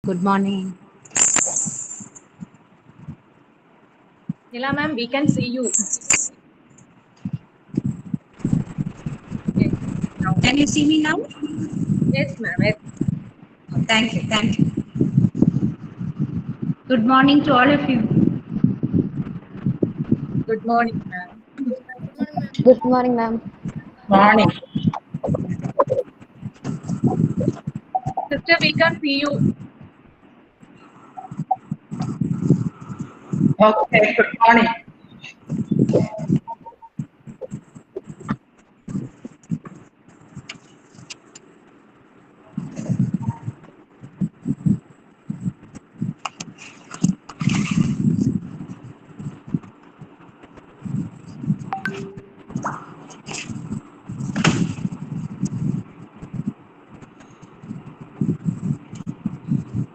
Good morning. Nila ma'am, we can see you. Yes. Now. Can you see me now? Yes, ma'am. Yes. Oh, thank you. Thank you. Good morning to all of you. Good morning, ma'am. Good morning, ma'am. Morning. Sister, we can see you. Okay, good morning.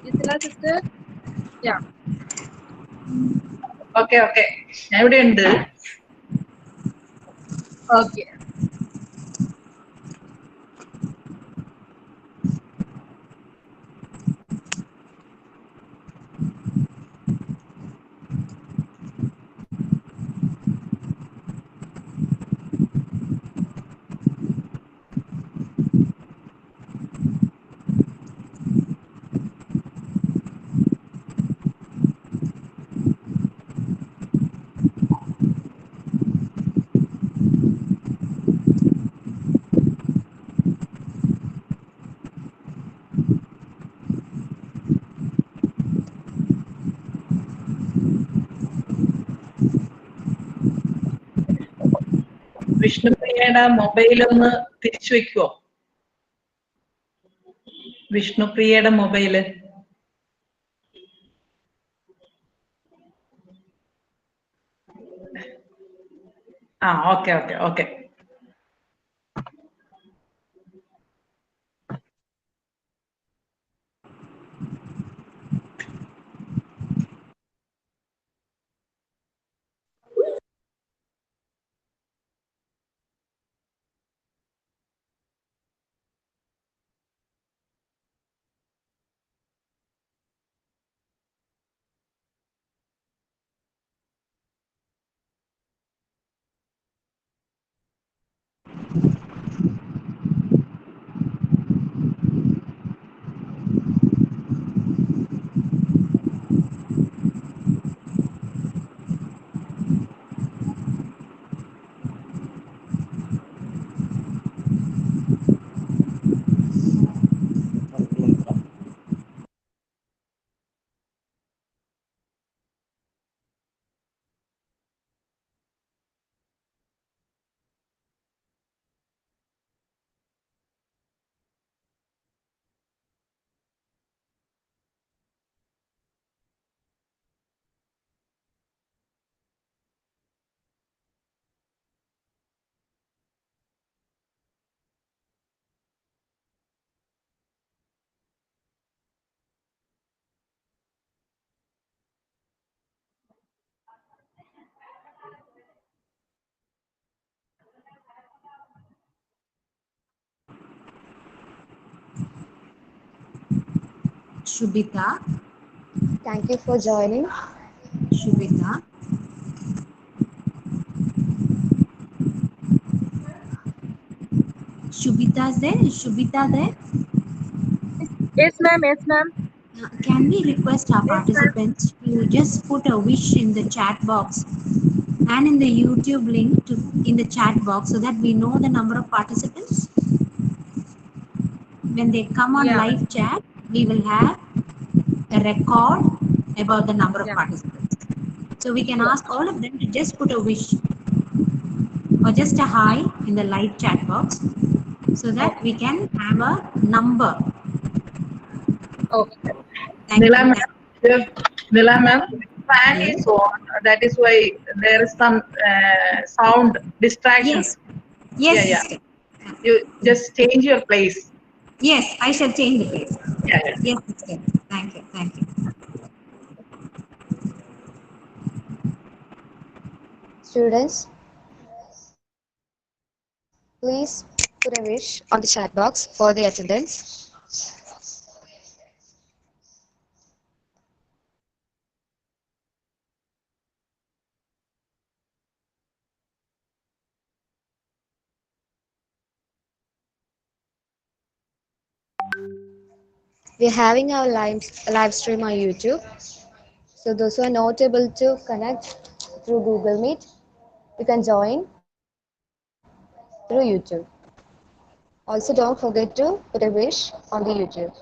Yes, Nila sister. Yeah. Okay. എവിടെയുണ്ട്? Okay. വിഷ്ണുപ്രിയയുടെ mobile ഒന്ന് തിരിച്ചു വെക്കുവോ? വിഷ്ണുപ്രിയയുടെ mobile. Okay. Shubita. Thank you for joining. Shubita. Shubita's there? Is Shubita there? Yes, ma'am. Yes, ma'am. Can we request our Yes, ma'am. participants to just put a wish in the chat box and in the YouTube link in the chat box so that we know the number of participants? When they come on Yeah. live chat, we will have a record about the number of Yeah. participants. So we can Sure. ask all of them to just put a wish or just a hi in the live chat box so that we can have a number. Okay. Thank Nila you. ma'am, Nila ma'am, fan Yes. is on. That is why there is some sound distraction. Yes. Yes, Yeah. sister. You just change your place. Yes, I shall change the place. Yeah. Yes, sister. Thank you. Thank you. Students, please put a wish on the chat box for the attendance. We're having our live stream on YouTube. So those who are not able to connect through Google Meet, you can join through YouTube. Also, don't forget to put a wish on the YouTube.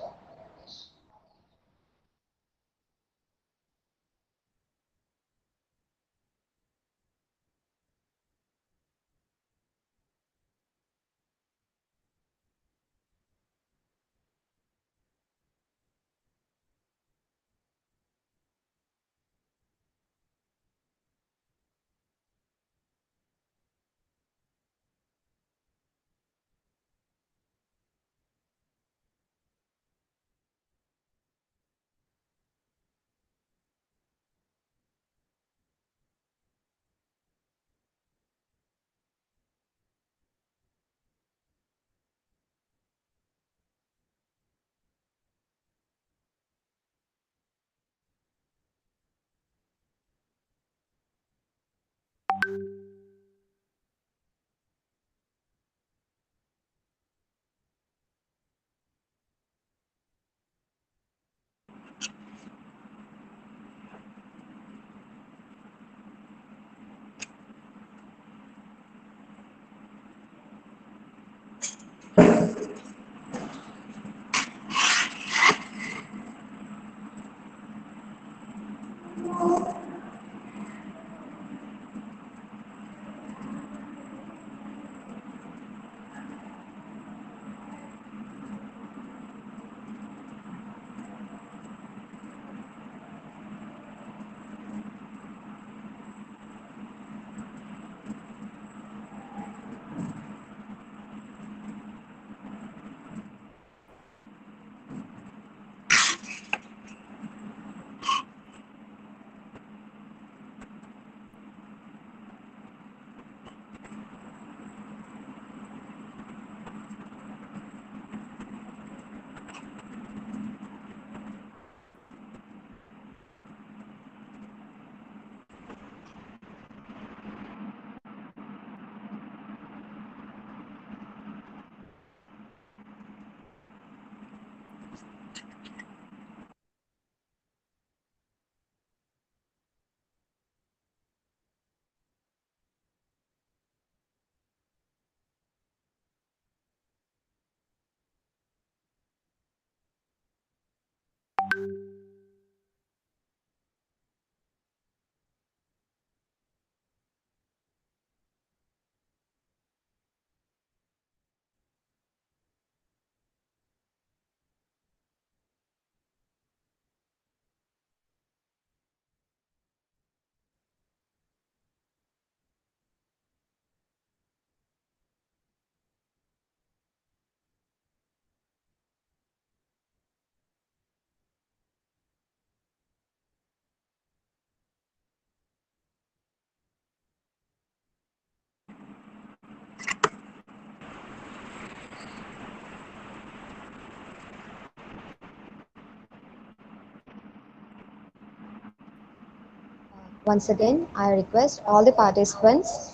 Once again, I request all the participants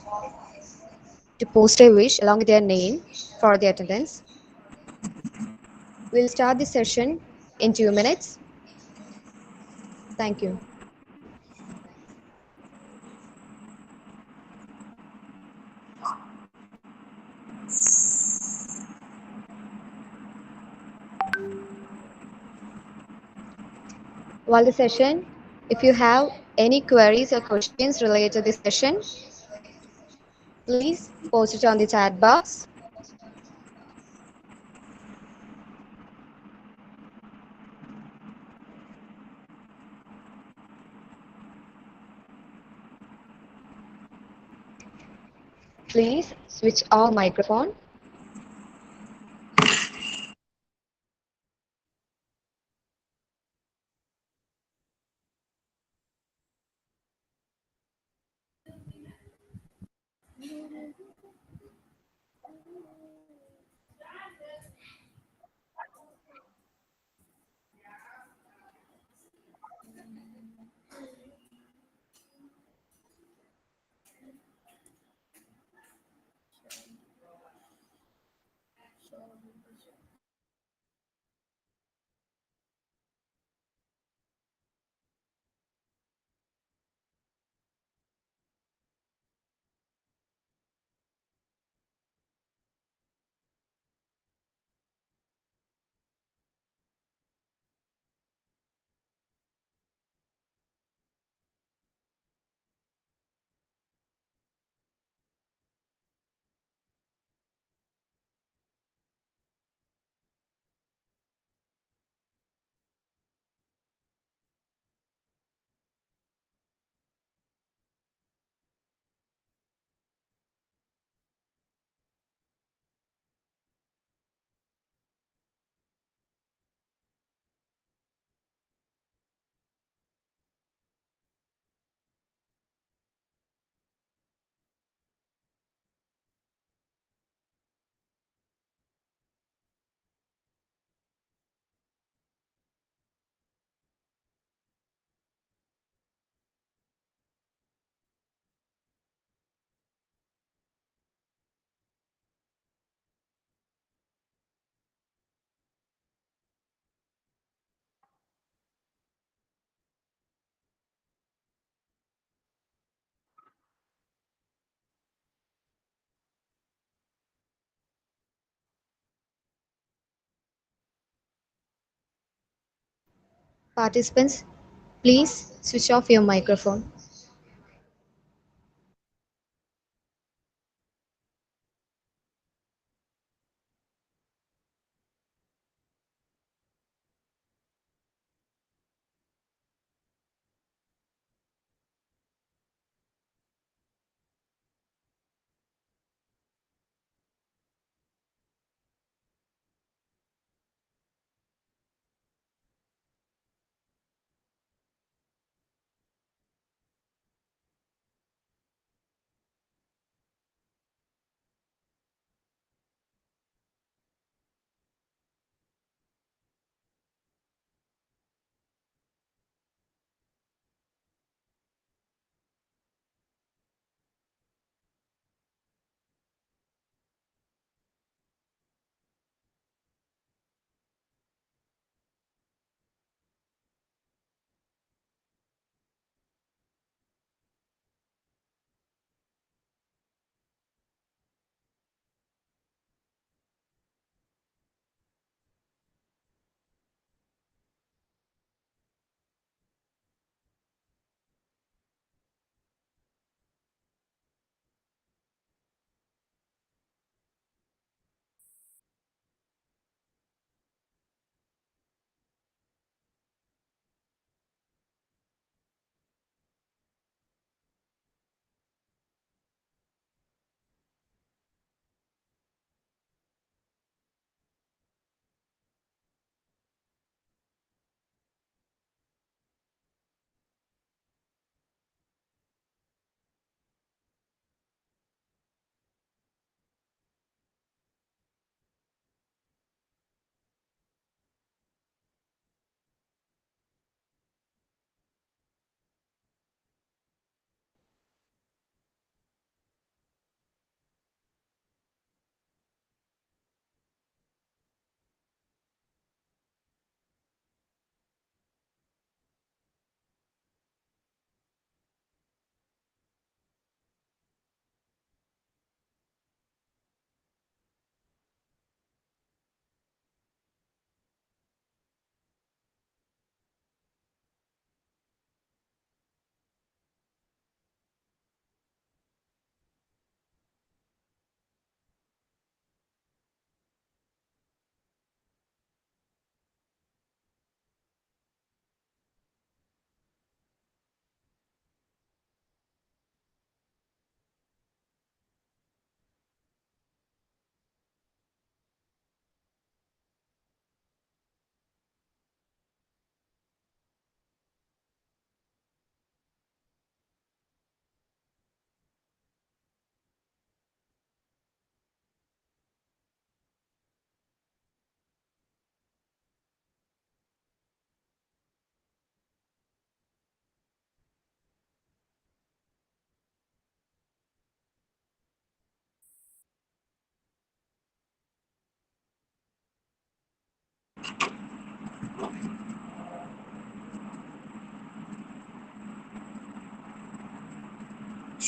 to post a wish along with their name for the attendance. We'll start the session in 2 minutes. Thank you. While the session, if you have any queries or questions related to the session, please post it on the chat box. Please switch off microphone. Participants, please switch off your microphone.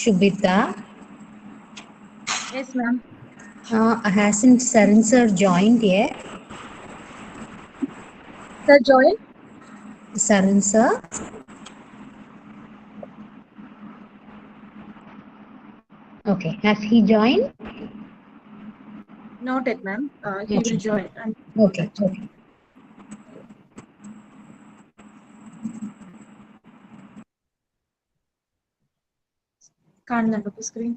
Shubhita, Yes, ma'am. hasn't Sarin sir joined yet? Sir, join? Sarin sir? Okay, has he joined? Not yet, ma'am. He will Okay, join. And okay, okay. കാണുന്നുണ്ടോ screen?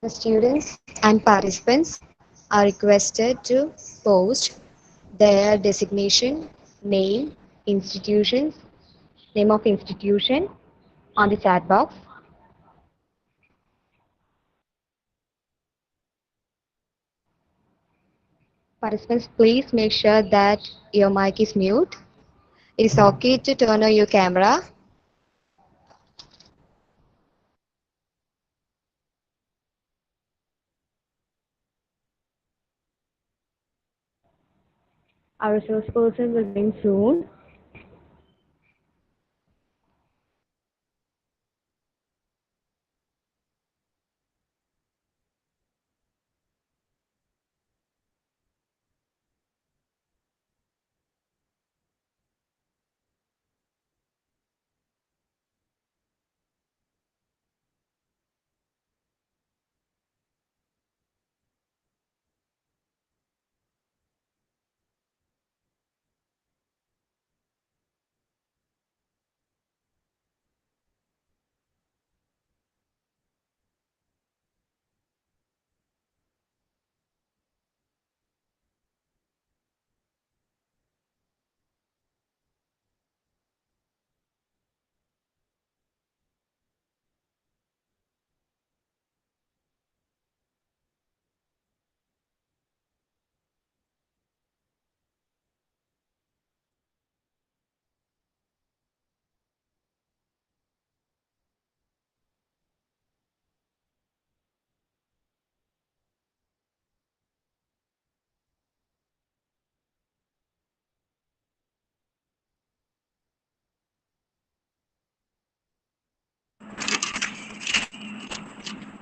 The students and participants are requested to post their designation, name, institutions, name of institution on the chat box. Participants, please make sure that your mic is mute. It is okay to turn on your camera. Our resource person will join soon.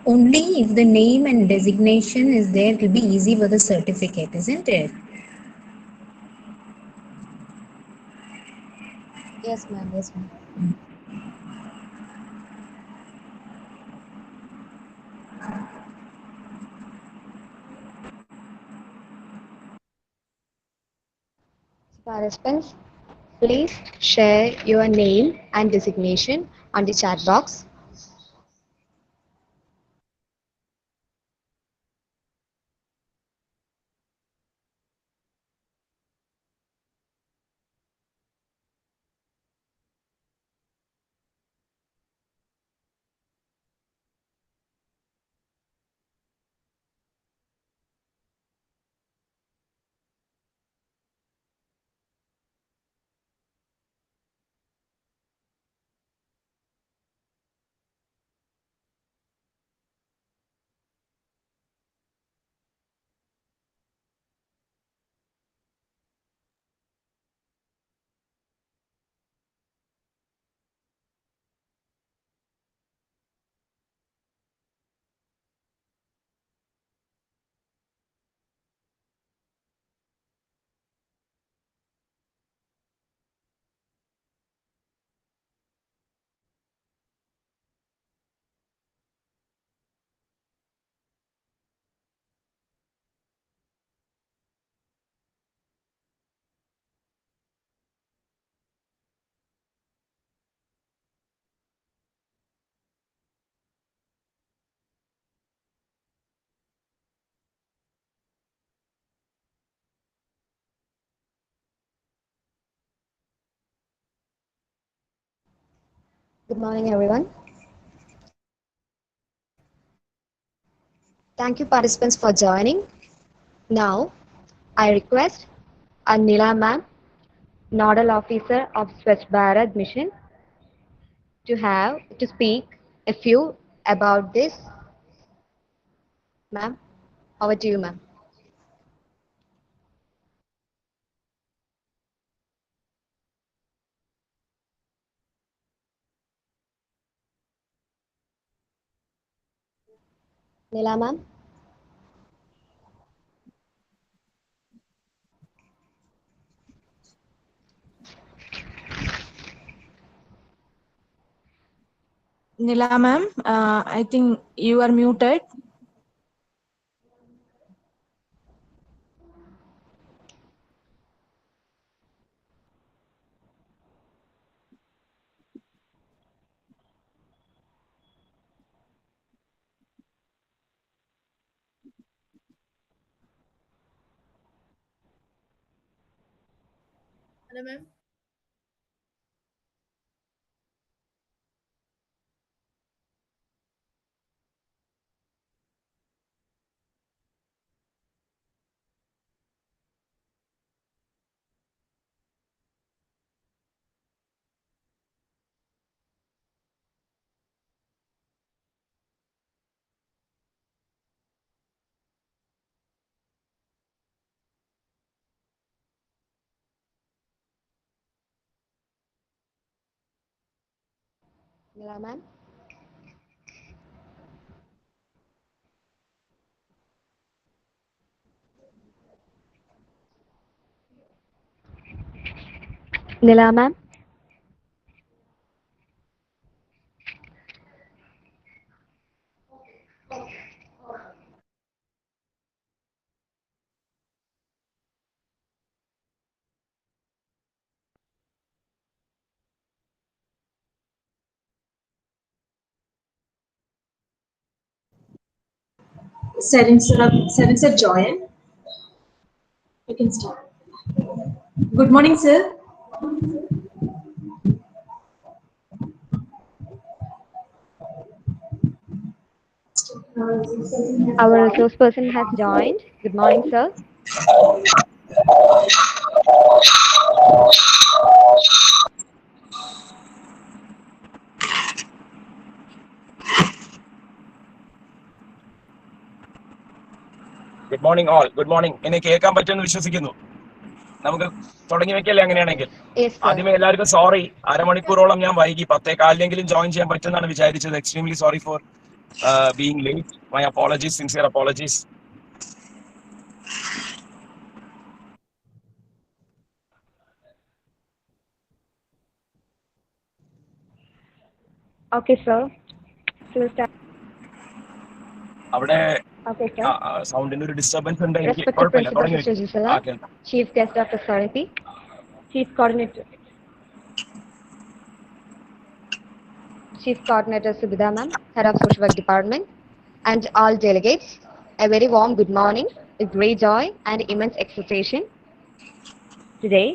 Only if the name and designation is there, it will be easy for the certificate, isn't it? Yes, ma'am. Yes, ma'am. Participants, please share your name and designation on the chat box. Good morning, everyone. Thank you, participants, for joining. Now, I request Anila ma'am, Nodal Officer of Swachh Bharat Mission, to speak a few about this. Ma'am, over to you, ma'am. Nila ma'am. Nila ma'am, I think you are muted. Hello, ma'am. Nila ma'am. Nila ma'am. Seven sir Joyan. You can start. Good morning, sir. Our resource person has joined. Good morning, sir. Good morning all. Good morning. എന്നെ കേൾക്കാൻ പറ്റുമെന്ന് വിശ്വസിക്കുന്നു. നമുക്ക് തുടങ്ങി വെക്കല്ലേ അങ്ങനെയാണെങ്കിൽ? Yes, sir. ആദ്യമേ എല്ലാവർക്കും സോറി, അരമണിക്കൂറോളം ഞാൻ വൈകി. 10:15 ജോയിൻ ചെയ്യാൻ പറ്റുമെന്നാണ് വിചാരിച്ചത്. Extremely sorry for being late. My apologies, sincere apologies. Okay, sir. So start. അവിടെ Okay, sir. സൗണ്ടിന് ഒരു ഡിസ്റ്റർബൻസ് ഉണ്ട്. എനിക്ക് Respected കുഴപ്പമില്ല, Principal തുടങ്ങി Sister വെക്കും. Gisela, Chief Guest Dr. Sarati, Chief Coordinator Subhida ma'am, Head of Social Work Department, and all delegates, a very warm good morning with great joy and immense exultation. Today,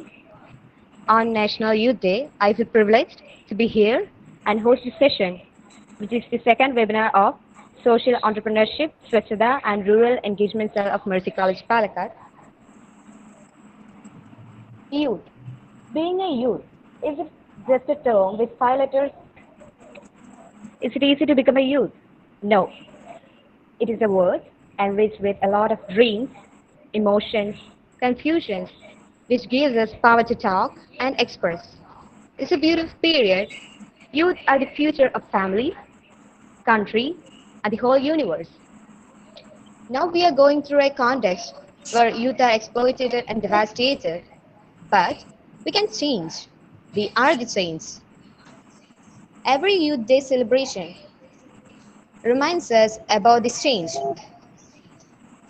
on National Youth Day, I feel privileged to be here and host this session, which is the second webinar of Social Entrepreneurship, Swachatha and Rural Engagement Cell of Mercy College, Palakkad. Youth. Being a youth, is it just a term with 5 letters? Is it easy to become a youth? No. It is a word enriched with a lot of dreams, emotions, confusions, which gives us power to talk and express. It's a beautiful period. Youth are the future of family, country, and the whole universe. Now we are going through a context where youth are exploited and devastated, but we can change. We are the change. Every Youth Day celebration reminds us about this change.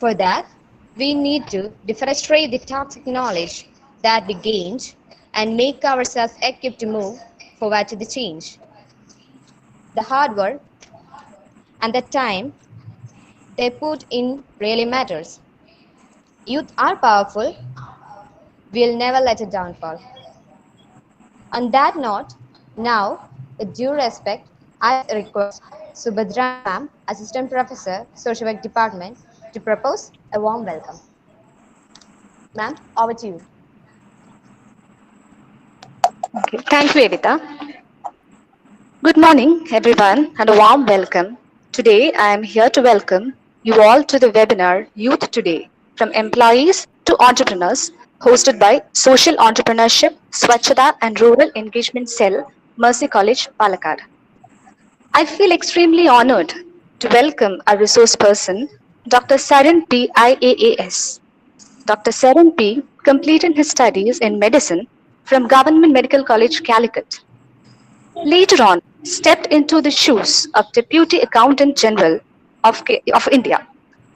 For that, we need to defenestrate the toxic knowledge that we gained and make ourselves equipped to move forward to the change. The hard work and the time they put in really matters. Youth are powerful. We'll never let it downfall. On that note, now, with due respect, I request Subhadra ma'am, Assistant Professor, Social Work Department, to propose a warm welcome. Ma'am, over to you. Okay. Thank you, Evita. Good morning, everyone, and a warm welcome. Today, I am here to welcome you all to the webinar Youth Today, from employees to entrepreneurs, hosted by Social Entrepreneurship, Swachatha and Rural Engagement Cell, Mercy College, Palakkad. I feel extremely honored to welcome our resource person, Dr. Saran P. IAAS. Dr. Saran P. completed his studies in medicine from Government Medical College, Calicut. Later on, stepped into the shoes of Deputy Accountant General of India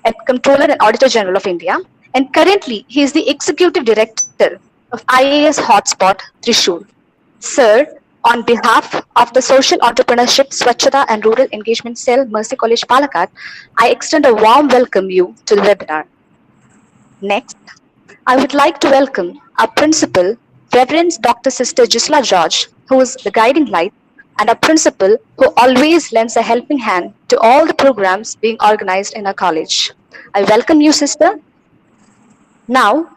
and Comptroller and Auditor General of India, and currently he is the Executive Director of IAS Hotspot, Trishul. Sir, on behalf of the Social Entrepreneurship, Swachatha and Rural Engagement Cell, Mercy College, Palakkad, I extend a warm welcome you to the webinar. Next, I would like to welcome our Principal, Reverend Dr. Sister Gisela George, who is the guiding light, and our principal, who always lends a helping hand to all the programs being organized in our college. I welcome you, sister. Now,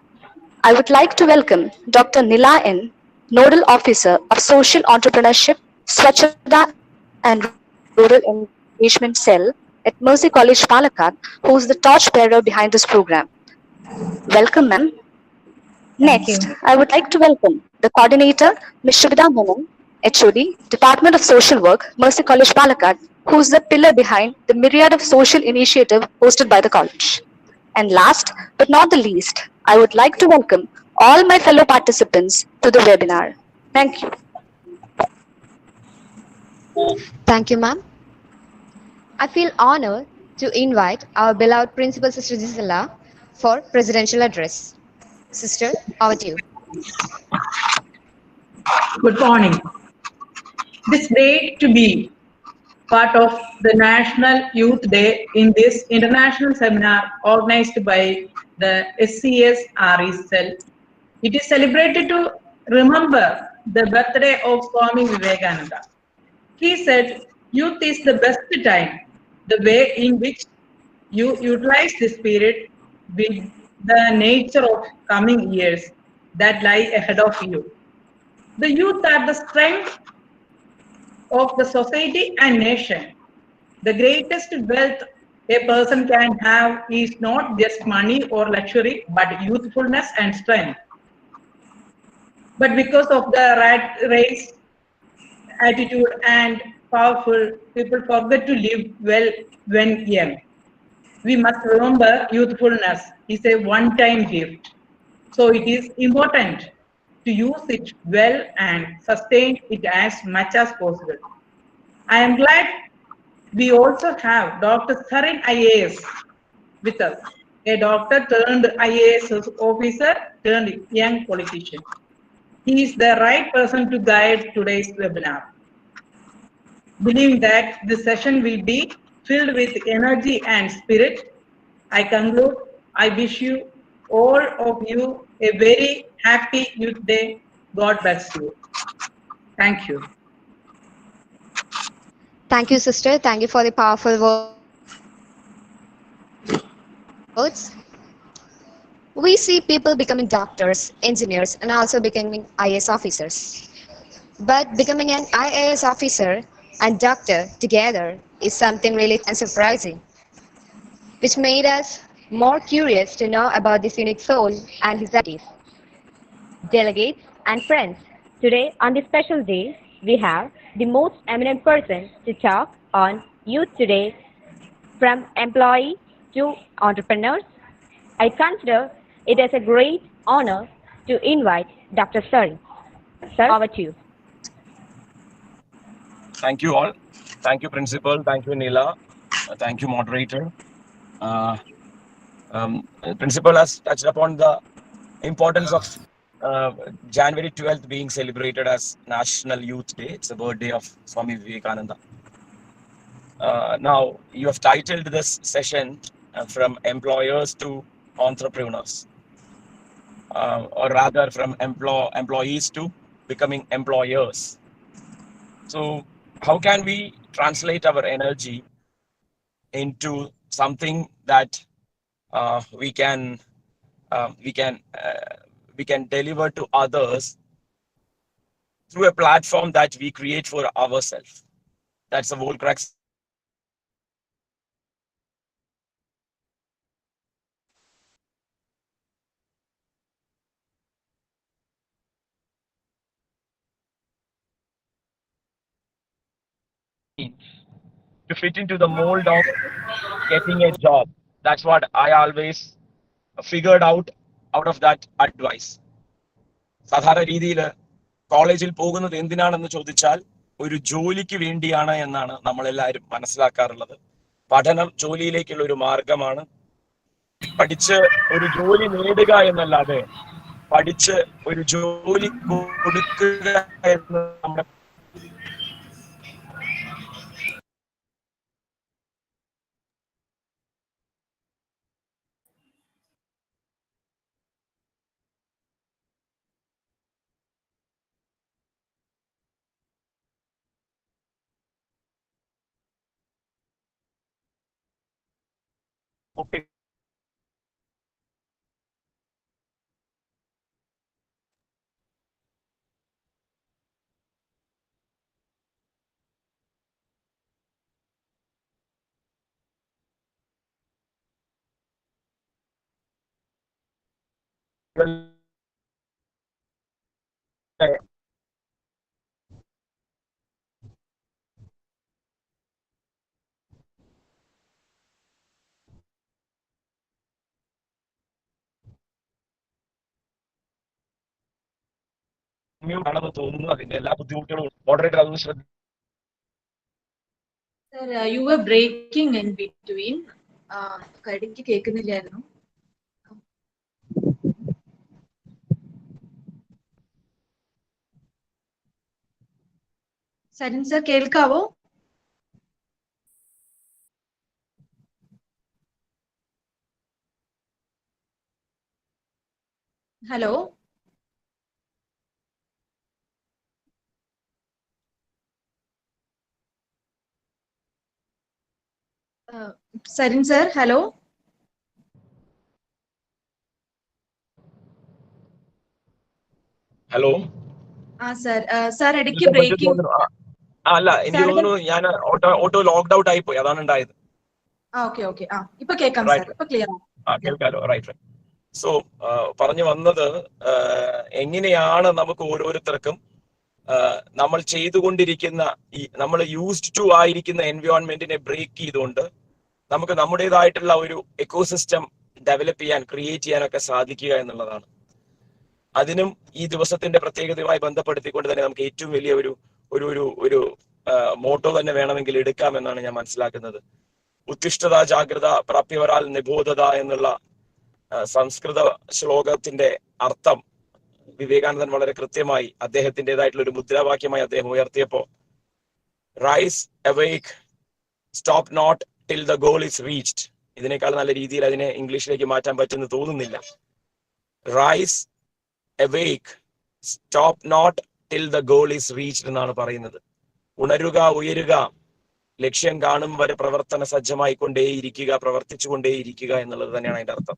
I would like to welcome Dr. Nila N., Nodal Officer of Social Entrepreneurship, Swachatha and Rural Engagement Cell at Mercy College, Palakkad, who is the torchbearer behind this program. Welcome, ma'am. Next, Thank I you. would like to welcome the coordinator, Ms. Shubida Menon, HOD, Department of Social Work, Mercy College, Palakkad, who is the pillar behind the myriad of social initiative hosted by the college. And last but not the least, I would like to welcome all my fellow participants to the webinar. Thank you. Thank you, ma'am. I feel honored to invite our beloved Principal Sister Gisela for presidential address. Sister, over to you. Good morning. It is great to be part of the National Youth Day in this international seminar organized by the SCS RE cell. It is celebrated to remember the birthday of Swami Vivekananda. He said, youth is the best time. The way in which you utilize this spirit with the nature of coming years that lie ahead of you. The youth are the strength of the society and nation. The greatest wealth a person can have is not just money or luxury, but youthfulness and strength. But because of the rat race attitude and powerful, people forget to live well when young. We must remember youthfulness is a one-time gift. So it is important to use it well and sustain it as much as possible. I am glad we also have Dr. Sarin IAS with us, a doctor turned IAS officer turned young politician. He is the right person to guide today's webinar. Believing that this session will be filled with energy and spirit, I conclude, I wish you all of you a very happy Youth Day. God bless you. Thank you. Thank you, sister. Thank you for the powerful words. We see people becoming doctors, engineers, and also becoming IAS officers. But becoming an IAS officer and doctor together is something really and surprising, which made us more curious to know about this unique soul and his activities. Delegates and friends, today on this special day, we have the most eminent person to talk on Youth Today, from employee to entrepreneurs. I consider it as a great honor to invite Dr. Sir. Sir, over to you. Thank you all. Thank you, Principal. Thank you, Neela. Thank you, Moderator. Uh, Principal has touched upon the importance of uh, January 12th being celebrated as National Youth Day. It's the birthday of Swami Vivekananda. Now, you have titled this session From Employers to Entrepreneurs, or rather from employees to becoming employers. So, how can we translate our energy into something that we can uh, we can uh, we can deliver to others through a platform that we create for ourselves? That's the whole crux of this session. To fit into the mold of getting a job. That's what I always figured out of that advice. സാധാരണ രീതിയിൽ കോളേജിൽ പോകുന്നത് എന്തിനാണെന്ന് ചോദിച്ചാൽ ഒരു ജോലിക്ക് വേണ്ടിയാണ് എന്നാണ് നമ്മളെല്ലാവരും മനസ്സിലാക്കാറുള്ളത്. പഠനം ജോലിയിലേക്കുള്ള ഒരു മാർഗമാണ്. പഠിച്ച് ഒരു ജോലി നേടുക എന്നല്ലാതെ പഠിച്ച് ഒരു ജോലി കൊടുക്കുക എന്ന് നമ്മുടെ കുട്ടി ആണെന്ന് തോന്നുന്നു. അതിന്റെ എല്ലാ ബുദ്ധിമുട്ടുകളും മോഡറേറ്റർ അതൊന്ന് ശ്രദ്ധ. Sir, you were breaking in between. ഇടയ്ക്ക് കേൾക്കുന്നില്ലായിരുന്നു. സരിൻ സർ കേൾക്കാവോ? Hello Sarin sir, hello. Hello sir sir ഇടയ്ക്ക് ബ്രേക്കിംഗ്. അല്ല, എനിക്ക് തോന്നുന്നു ഞാൻ ഓട്ടോ ലോക്ക്ഡ് ഔട്ട് ആയി പോയി, അതാണ് ഉണ്ടായത്. ഓക്കെ ഓക്കെ, ഇപ്പൊ കേൾക്കാം സാർ, ഇപ്പൊ ക്ലിയർ ആണ്. കേൾക്കാലോ? റൈറ്റ്. സോ പറഞ്ഞു വന്നത്, എങ്ങനെയാണ് നമുക്ക് ഓരോരുത്തർക്കും നമ്മൾ ചെയ്തുകൊണ്ടിരിക്കുന്ന നമ്മൾ യൂസ്ഡ് ടു ആയിരിക്കുന്ന എൻവയോൺമെന്റിനെ ബ്രേക്ക് ചെയ്തുകൊണ്ട് നമുക്ക് നമ്മുടേതായിട്ടുള്ള ഒരു എക്കോസിസ്റ്റം ഡെവലപ്പ് ചെയ്യാൻ, ക്രിയേറ്റ് ചെയ്യാനൊക്കെ സാധിക്കുക എന്നുള്ളതാണ്. അതിനും ഈ ദിവസത്തിന്റെ പ്രത്യേകതയുമായി ബന്ധപ്പെടുത്തിക്കൊണ്ട് തന്നെ നമുക്ക് ഏറ്റവും വലിയ ഒരു ഒരു ഒരു ഒരു മോട്ടോ തന്നെ വേണമെങ്കിൽ എടുക്കാമെന്നാണ് ഞാൻ മനസ്സിലാക്കുന്നത്. ഉത്തിഷ്ഠത ജാഗ്രത പ്രാപ്യവരാൽ നിബോധത എന്നുള്ള സംസ്കൃത ശ്ലോകത്തിന്റെ അർത്ഥം വിവേകാനന്ദൻ വളരെ കൃത്യമായി അദ്ദേഹത്തിൻ്റെതായിട്ടുള്ള ഒരു മുദ്രാവാക്യമായി അദ്ദേഹം ഉയർത്തിയപ്പോ, rise awake stop not till the goal is reached, ഇതിനേക്കാൾ നല്ല രീതിയിൽ അതിനെ ഇംഗ്ലീഷിലേക്ക് മാറ്റാൻ പറ്റുമെന്ന് തോന്നുന്നില്ല. Rise awake stop not till the goal is reached എന്നാണ് പറയുന്നത്. ഉണരുക, ഉയരുക, ലക്ഷ്യം കാണും വരെ പ്രവർത്തന സജ്ജമായി കൊണ്ടേയിരിക്കുക, പ്രവർത്തിച്ചുകൊണ്ടേയിരിക്കുക എന്നുള്ളത് തന്നെയാണ് അതിന്റെ അർത്ഥം.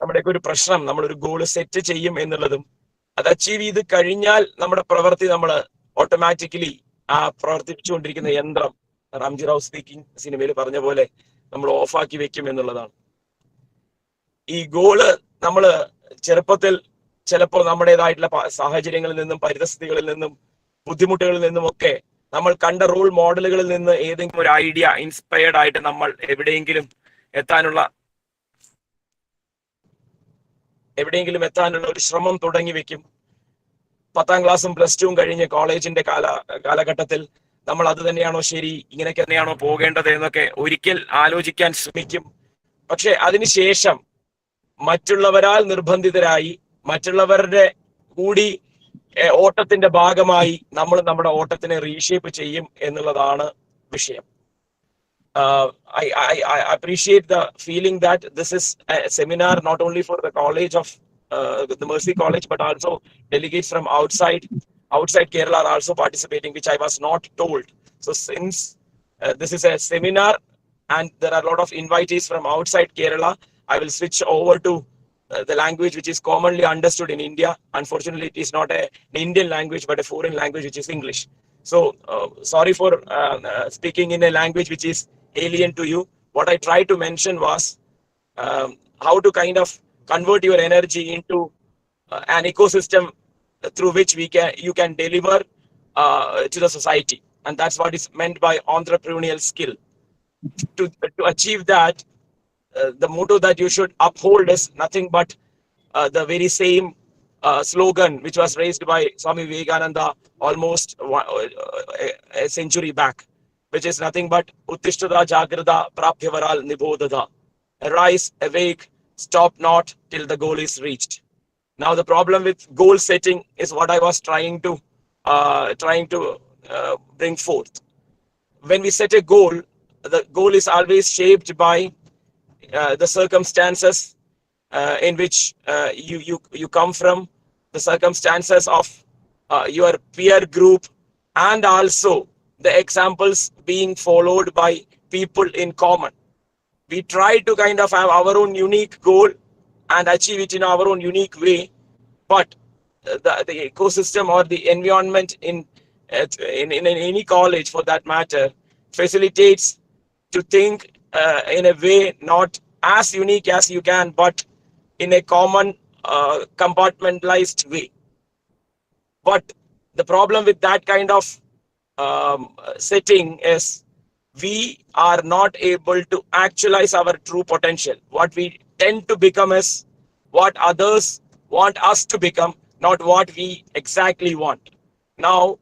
നമ്മുടെയൊക്കെ ഒരു പ്രശ്നം, നമ്മളൊരു ഗോള് സെറ്റ് ചെയ്യും എന്നുള്ളതും അത് അച്ചീവ് ചെയ്ത് കഴിഞ്ഞാൽ നമ്മുടെ പ്രവൃത്തി നമ്മൾ ഓട്ടോമാറ്റിക്കലി ആ പ്രവർത്തിച്ചുകൊണ്ടിരിക്കുന്ന യന്ത്രം, റാംജി റാവു സ്പീക്കിംഗ് സിനിമയിൽ പറഞ്ഞ പോലെ, നമ്മൾ ഓഫാക്കി വെക്കും എന്നുള്ളതാണ്. ഈ ഗോള് നമ്മള് ചെറുപ്പത്തിൽ ചിലപ്പോൾ നമ്മുടേതായിട്ടുള്ള സാഹചര്യങ്ങളിൽ നിന്നും പരിതസ്ഥിതികളിൽ നിന്നും ബുദ്ധിമുട്ടുകളിൽ നിന്നും ഒക്കെ നമ്മൾ കണ്ട റോൾ മോഡലുകളിൽ നിന്ന് ഏതെങ്കിലും ഒരു ഐഡിയ ഇൻസ്പയർഡ് ആയിട്ട് നമ്മൾ എവിടെയെങ്കിലും എത്താനുള്ള ഒരു ശ്രമം തുടങ്ങി വെക്കും. 10ാം ക്ലാസ്സും +2 കഴിഞ്ഞ് കോളേജിന്റെ കാലഘട്ടത്തിൽ നമ്മൾ അത് തന്നെയാണോ ശരി, ഇങ്ങനെയൊക്കെ തന്നെയാണോ പോകേണ്ടത് എന്നൊക്കെ ഒരിക്കൽ ആലോചിക്കാൻ ശ്രമിക്കും. പക്ഷെ അതിനുശേഷം മറ്റുള്ളവരാൽ നിർബന്ധിതരായി, മറ്റുള്ളവരുടെ കൂടി ഓട്ടത്തിന്റെ ഭാഗമായി നമ്മൾ നമ്മുടെ ഓട്ടത്തിനെ റീഷേപ്പ് ചെയ്യും എന്നുള്ളതാണ് വിഷയം. I appreciate the feeling that this is a seminar not only for the college of the Mercy College, but also delegates from outside Kerala are also participating, which I was not told. So since this is a seminar and there are a lot of invitees from outside Kerala, I will switch over to the language which is commonly understood in India. Unfortunately, it is not an Indian language, but a foreign language, which is English. So sorry for speaking in a language which is alien to you. What I tried to mention was how to kind of convert your energy into an ecosystem through which you can deliver to the society, and that's what is meant by entrepreneurial skill. To achieve that, the motto that you should uphold is nothing but the very same slogan which was raised by Swami Vivekananda almost a century back, which is nothing but Uttishthata Jagrata Prapyavaral Nibodhata. Arise, awake, stop not till the goal is reached. Now the problem with goal setting is what I was trying to bring forth. When we set a goal, the goal is always shaped by the circumstances in which you come from, the circumstances of your peer group, and also the examples being followed by people in common. We try to kind of have our own unique goal and achieve it in our own unique way, but the ecosystem or the environment in any college for that matter facilitates to think in a way not as unique as you can, but in a common compartmentalized way. But the problem with that kind of setting is we are not able to actualize our true potential. What we tend to become is what others want us to become, not what we exactly want. Now,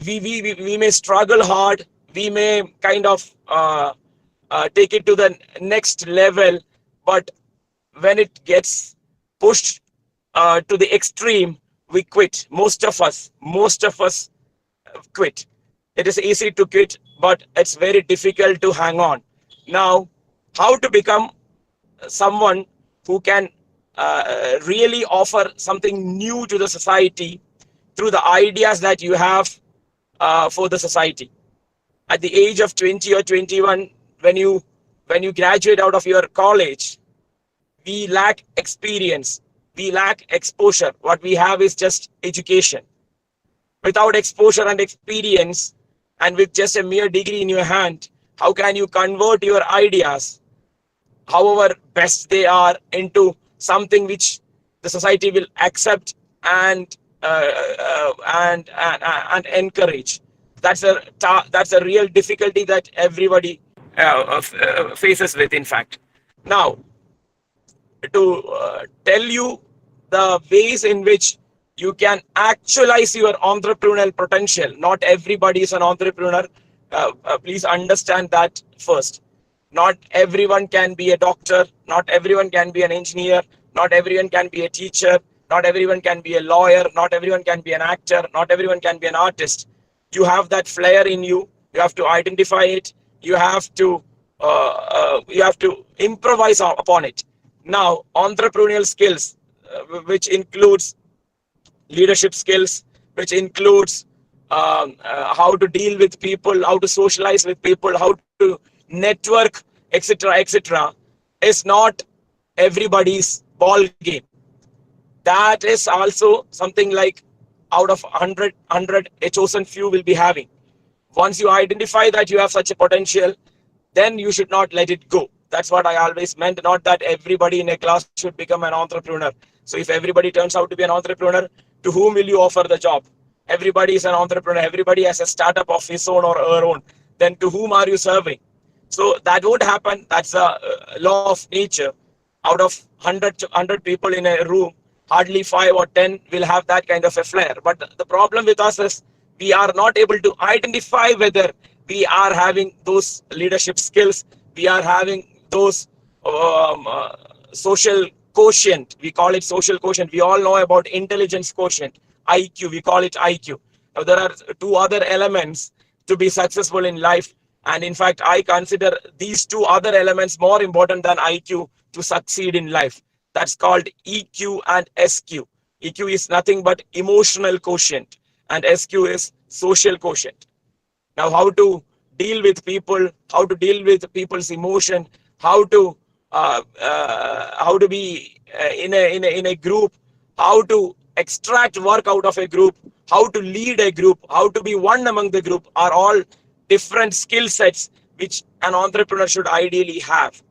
we may struggle hard, we may kind of take it to the next level, but when it gets pushed to the extreme, we quit. Most of us quit. It is easy to quit, but it's very difficult to hang on. Now, how to become someone who can really offer something new to the society through the ideas that you have for the society. At the age of 20 or 21, when you graduate out of your college, we lack experience, we lack exposure. What we have is just education. Without exposure and experience, and with just a mere degree in your hand, how can you convert your ideas, however best they are, into something which the society will accept and encourage? That's a real difficulty that everybody faces with, in fact. Now, to tell you the ways in which you can actualize your entrepreneurial potential. Not everybody is an entrepreneur. Please understand that first. Not everyone can be a doctor. Not everyone can be an engineer. Not everyone can be a teacher. Not everyone can be a lawyer. Not everyone can be an actor. Not everyone can be an artist. You have that flair in you. You have to identify it. You have to improvise upon it. Now, entrepreneurial skills, which includes leadership skills, which includes how to deal with people, how to socialize with people, how to network, etc., is not everybody's ball game. That is also something like out of 100, a chosen few will be having. Once you identify that you have such a potential, then you should not let it go. That's what I always meant. Not that everybody in a class should become an entrepreneur. So if everybody turns out to be an entrepreneur, to whom will you offer the job? Everybody is an entrepreneur. Everybody has a startup of his own or her own. Then to whom are you serving? So that won't happen. That's a law of nature. Out of 100 people in a room, hardly 5 or 10 will have that kind of a flair. But the problem with us is we are not able to identify whether we are having those leadership skills, we are having those social quotient. We call it social quotient. We all know about intelligence quotient, IQ. We call it IQ. Now, there are two other elements to be successful in life. And in fact, I consider these two other elements more important than IQ to succeed in life. That's called EQ and SQ. EQ is nothing but emotional quotient, and SQ is social quotient. Now, how to deal with people, how to deal with people's emotion, how to be in a group, how to extract work out of a group, how to lead a group, how to be one among the group are all different skill sets which an entrepreneur should ideally have.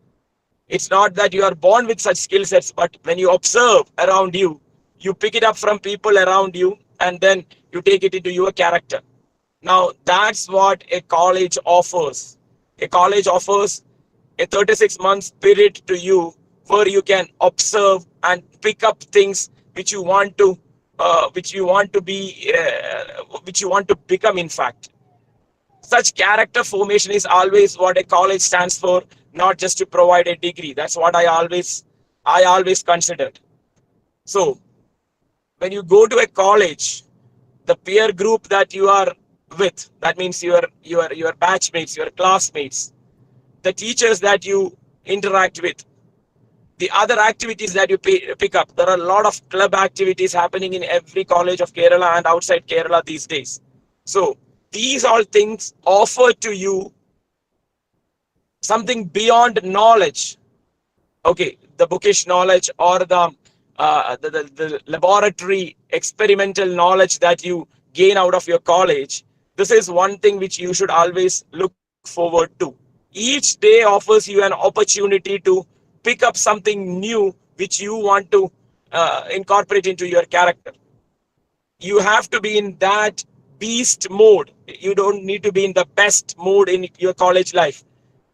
It's not that you are born with such skill sets, but when you observe around you, you pick it up from people around you, and then you take it into your character. Now, that's what a college offers. A college offers a 36-month period to you where you can observe and pick up things which you want to become, in fact. Such character formation is always what a college stands for, not just to provide a degree. That's what I always considered. So when you go to a college, the peer group that you are with, that means your batchmates, your classmates, the teachers that you interact with, the other activities that you pick up. There are a lot of club activities happening in every college of Kerala and outside Kerala these days. So these all things offer to you something beyond knowledge. Okay, the bookish knowledge or the laboratory experimental knowledge that you gain out of your college. This is one thing which you should always look forward to. Each day offers you an opportunity to pick up something new which you want to incorporate into your character. You have to be in that beast mode. You don't need to be in the best mode in your college life.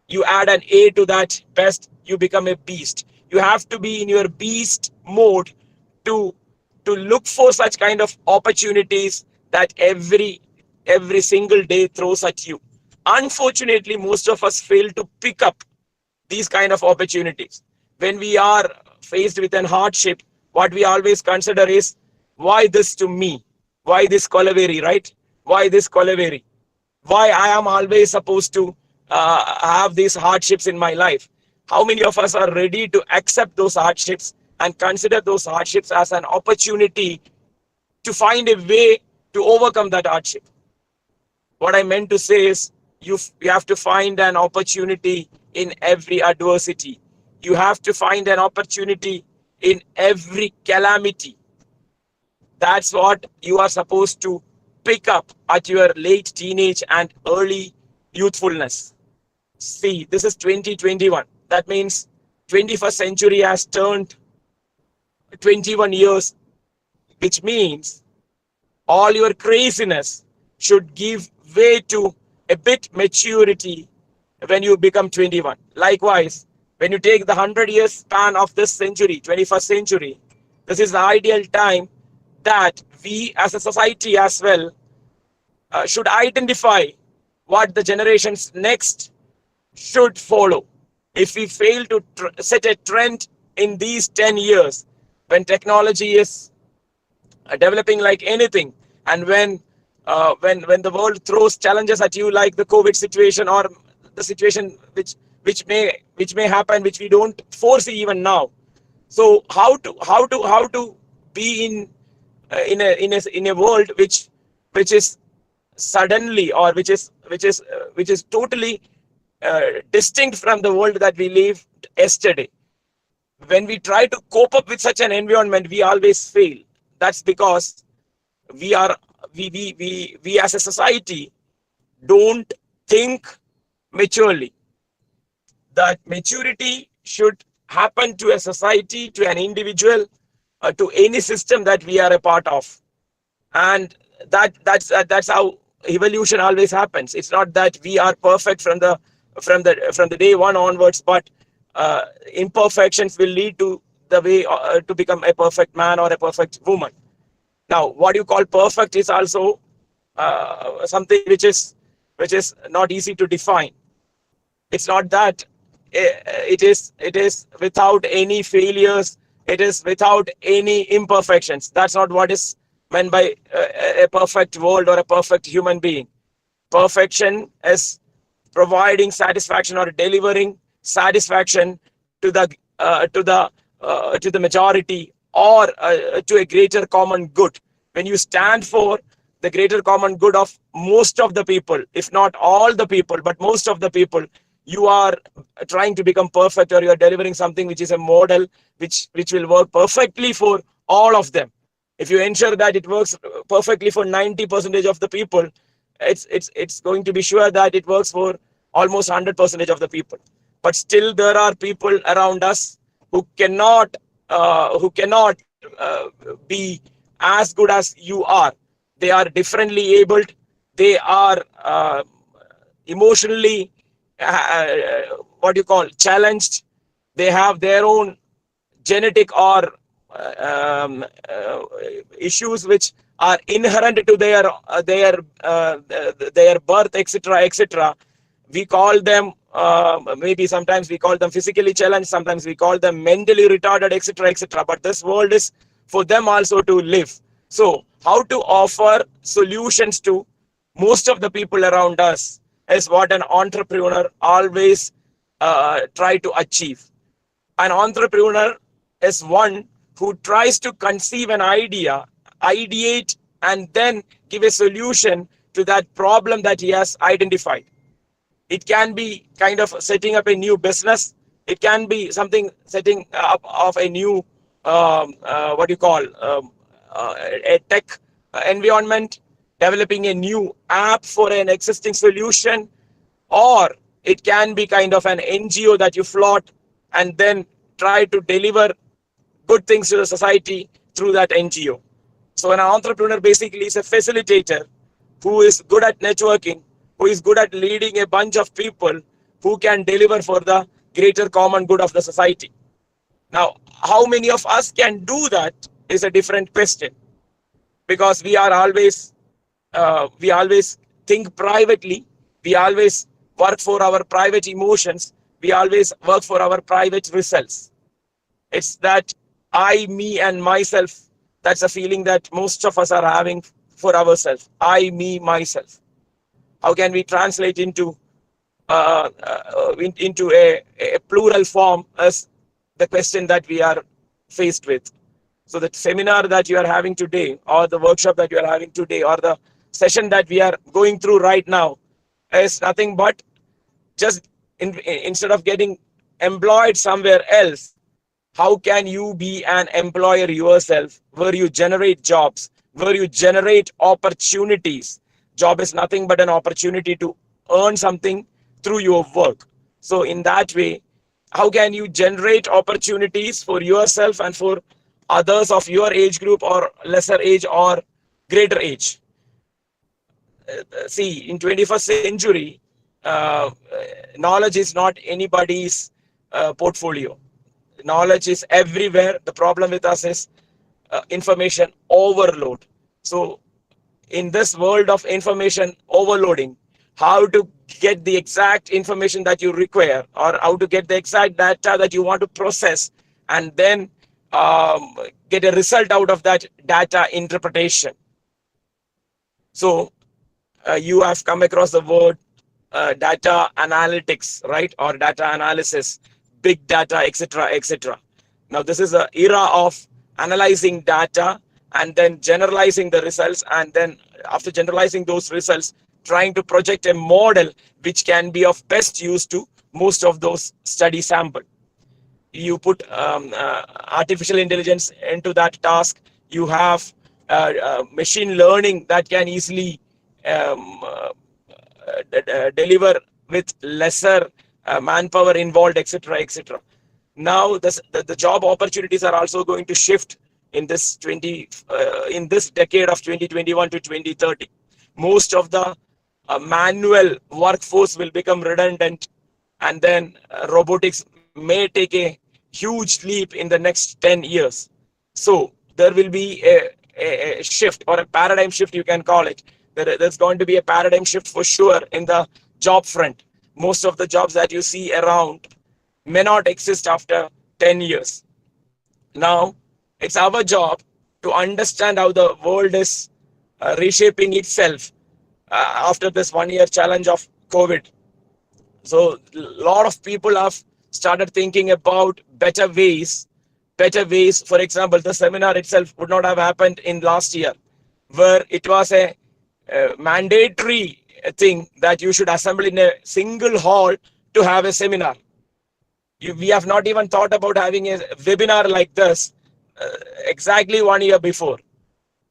You add an A to that best, you become a beast. You have to be in your beast mode to look for such kind of opportunities that every single day throws at you. Unfortunately, most of us fail to pick up these kind of opportunities. When we are faced with an hardship, what we always consider is, why this to me? Why this Kolaveri, right? Why this Kolaveri? Why I am always supposed to have these hardships in my life? How many of us are ready to accept those hardships and consider those hardships as an opportunity to find a way to overcome that hardship? What I meant to say is, you have to find an opportunity in every adversity. You have to find an opportunity in every calamity. That's what you are supposed to pick up at your late teenage and early youthfulness. See, this is 2021. That means 21st century has turned 21 years, which means all your craziness should give way to a bit maturity when you become 21. Likewise, when you take the 100 years span of this century, 21st century, this is the ideal time that we as a society as well should identify what the generations next should follow. If we fail to set a trend in these 10 years, when technology is developing like anything, and when the world throws challenges at you like the COVID situation, or the situation which may happen, which we don't foresee even now. So how to be in a world which is suddenly, or which is totally distinct from the world that we lived yesterday. When we try to cope up with such an environment, we always fail. That's because we as a society don't think maturely. That maturity should happen to a society, to an individual, to any system that we are a part of. And that's how evolution always happens. It's not that we are perfect from the day one onwards, but imperfections will lead to the way to become a perfect man or a perfect woman. Now, what you call perfect is also something which is not easy to define. It's not that it is without any failures. It is without any imperfections. That's not what is meant by a perfect world or a perfect human being. Perfection is providing satisfaction or delivering satisfaction to the majority, or to a greater common good. When you stand for the greater common good of most of the people, if not all the people, but most of the people, you are trying to become perfect, or you are delivering something which is a model which will work perfectly for all of them. If you ensure that it works perfectly for 90% of the people, it's going to be sure that it works for almost 100% of the people. But still, there are people around us who cannot be as good as you are. They are differently abled. They are emotionally challenged. They have their own genetic or issues which are inherent to their birth, etc. We call them maybe sometimes we call them physically challenged, sometimes we call them mentally retarded, etc. But this world is for them also to live. So how to offer solutions to most of the people around us is what an entrepreneur always try to achieve. An entrepreneur is one who tries to conceive an idea, ideate, and then give a solution to that problem that he has identified. It can be kind of setting up a new business. It can be something setting up of a new what do you call a tech environment, developing a new app for an existing solution, or it can be kind of an NGO that you float and then try to deliver good things to the society through that NGO. So an entrepreneur basically is a facilitator who is good at networking, who is good at leading a bunch of people who can deliver for the greater common good of the society. Now, how many of us can do that is a different question, because we always think privately, we always work for our private emotions, we always work for our private results. It's that I, me, and myself. That's a feeling that most of us are having for ourselves. I, me, myself. How can we translate into a plural form as the question that we are faced with? So the seminar that you are having today, or the workshop that you are having today, or the session that we are going through right now is nothing but just instead of getting employed somewhere else, how can you be an employer yourself, where you generate jobs, where you generate opportunities? Job is nothing but an opportunity to earn something through your work. So in that way, how can you generate opportunities for yourself and for others of your age group or lesser age or greater age? See, in 21st century, knowledge is not anybody's portfolio. Knowledge is everywhere. The problem with us is information overload. So in this world of information overloading, how to get the exact information that you require, or how to get the exact data that you want to process, and then get a result out of that data interpretation. So you have come across the word data analytics, right? Or data analysis, big data, etc., etc. Now this is an era of analyzing data and then generalizing the results, and then after generalizing those results, trying to project a model which can be of best use to most of those study sample. You put artificial intelligence into that task. You have machine learning that can easily deliver with lesser manpower involved, etc., etc. Now the job opportunities are also going to shift in this decade of 2021 to 2030. Most of the manual workforce will become redundant, and then robotics may take a huge leap in the next 10 years. So there will be a shift, or a paradigm shift, you can call it. There's going to be a paradigm shift for sure in the job front. Most of the jobs that you see around may not exist after 10 years. Now, it's our job to understand how the world is reshaping itself after this 1 year challenge of COVID. So a lot of people have started thinking about better ways. For example, the seminar itself would not have happened in last year, where it was a mandatory thing that you should assemble in a single hall to have a seminar. We have not even thought about having a webinar like this exactly 1 year before,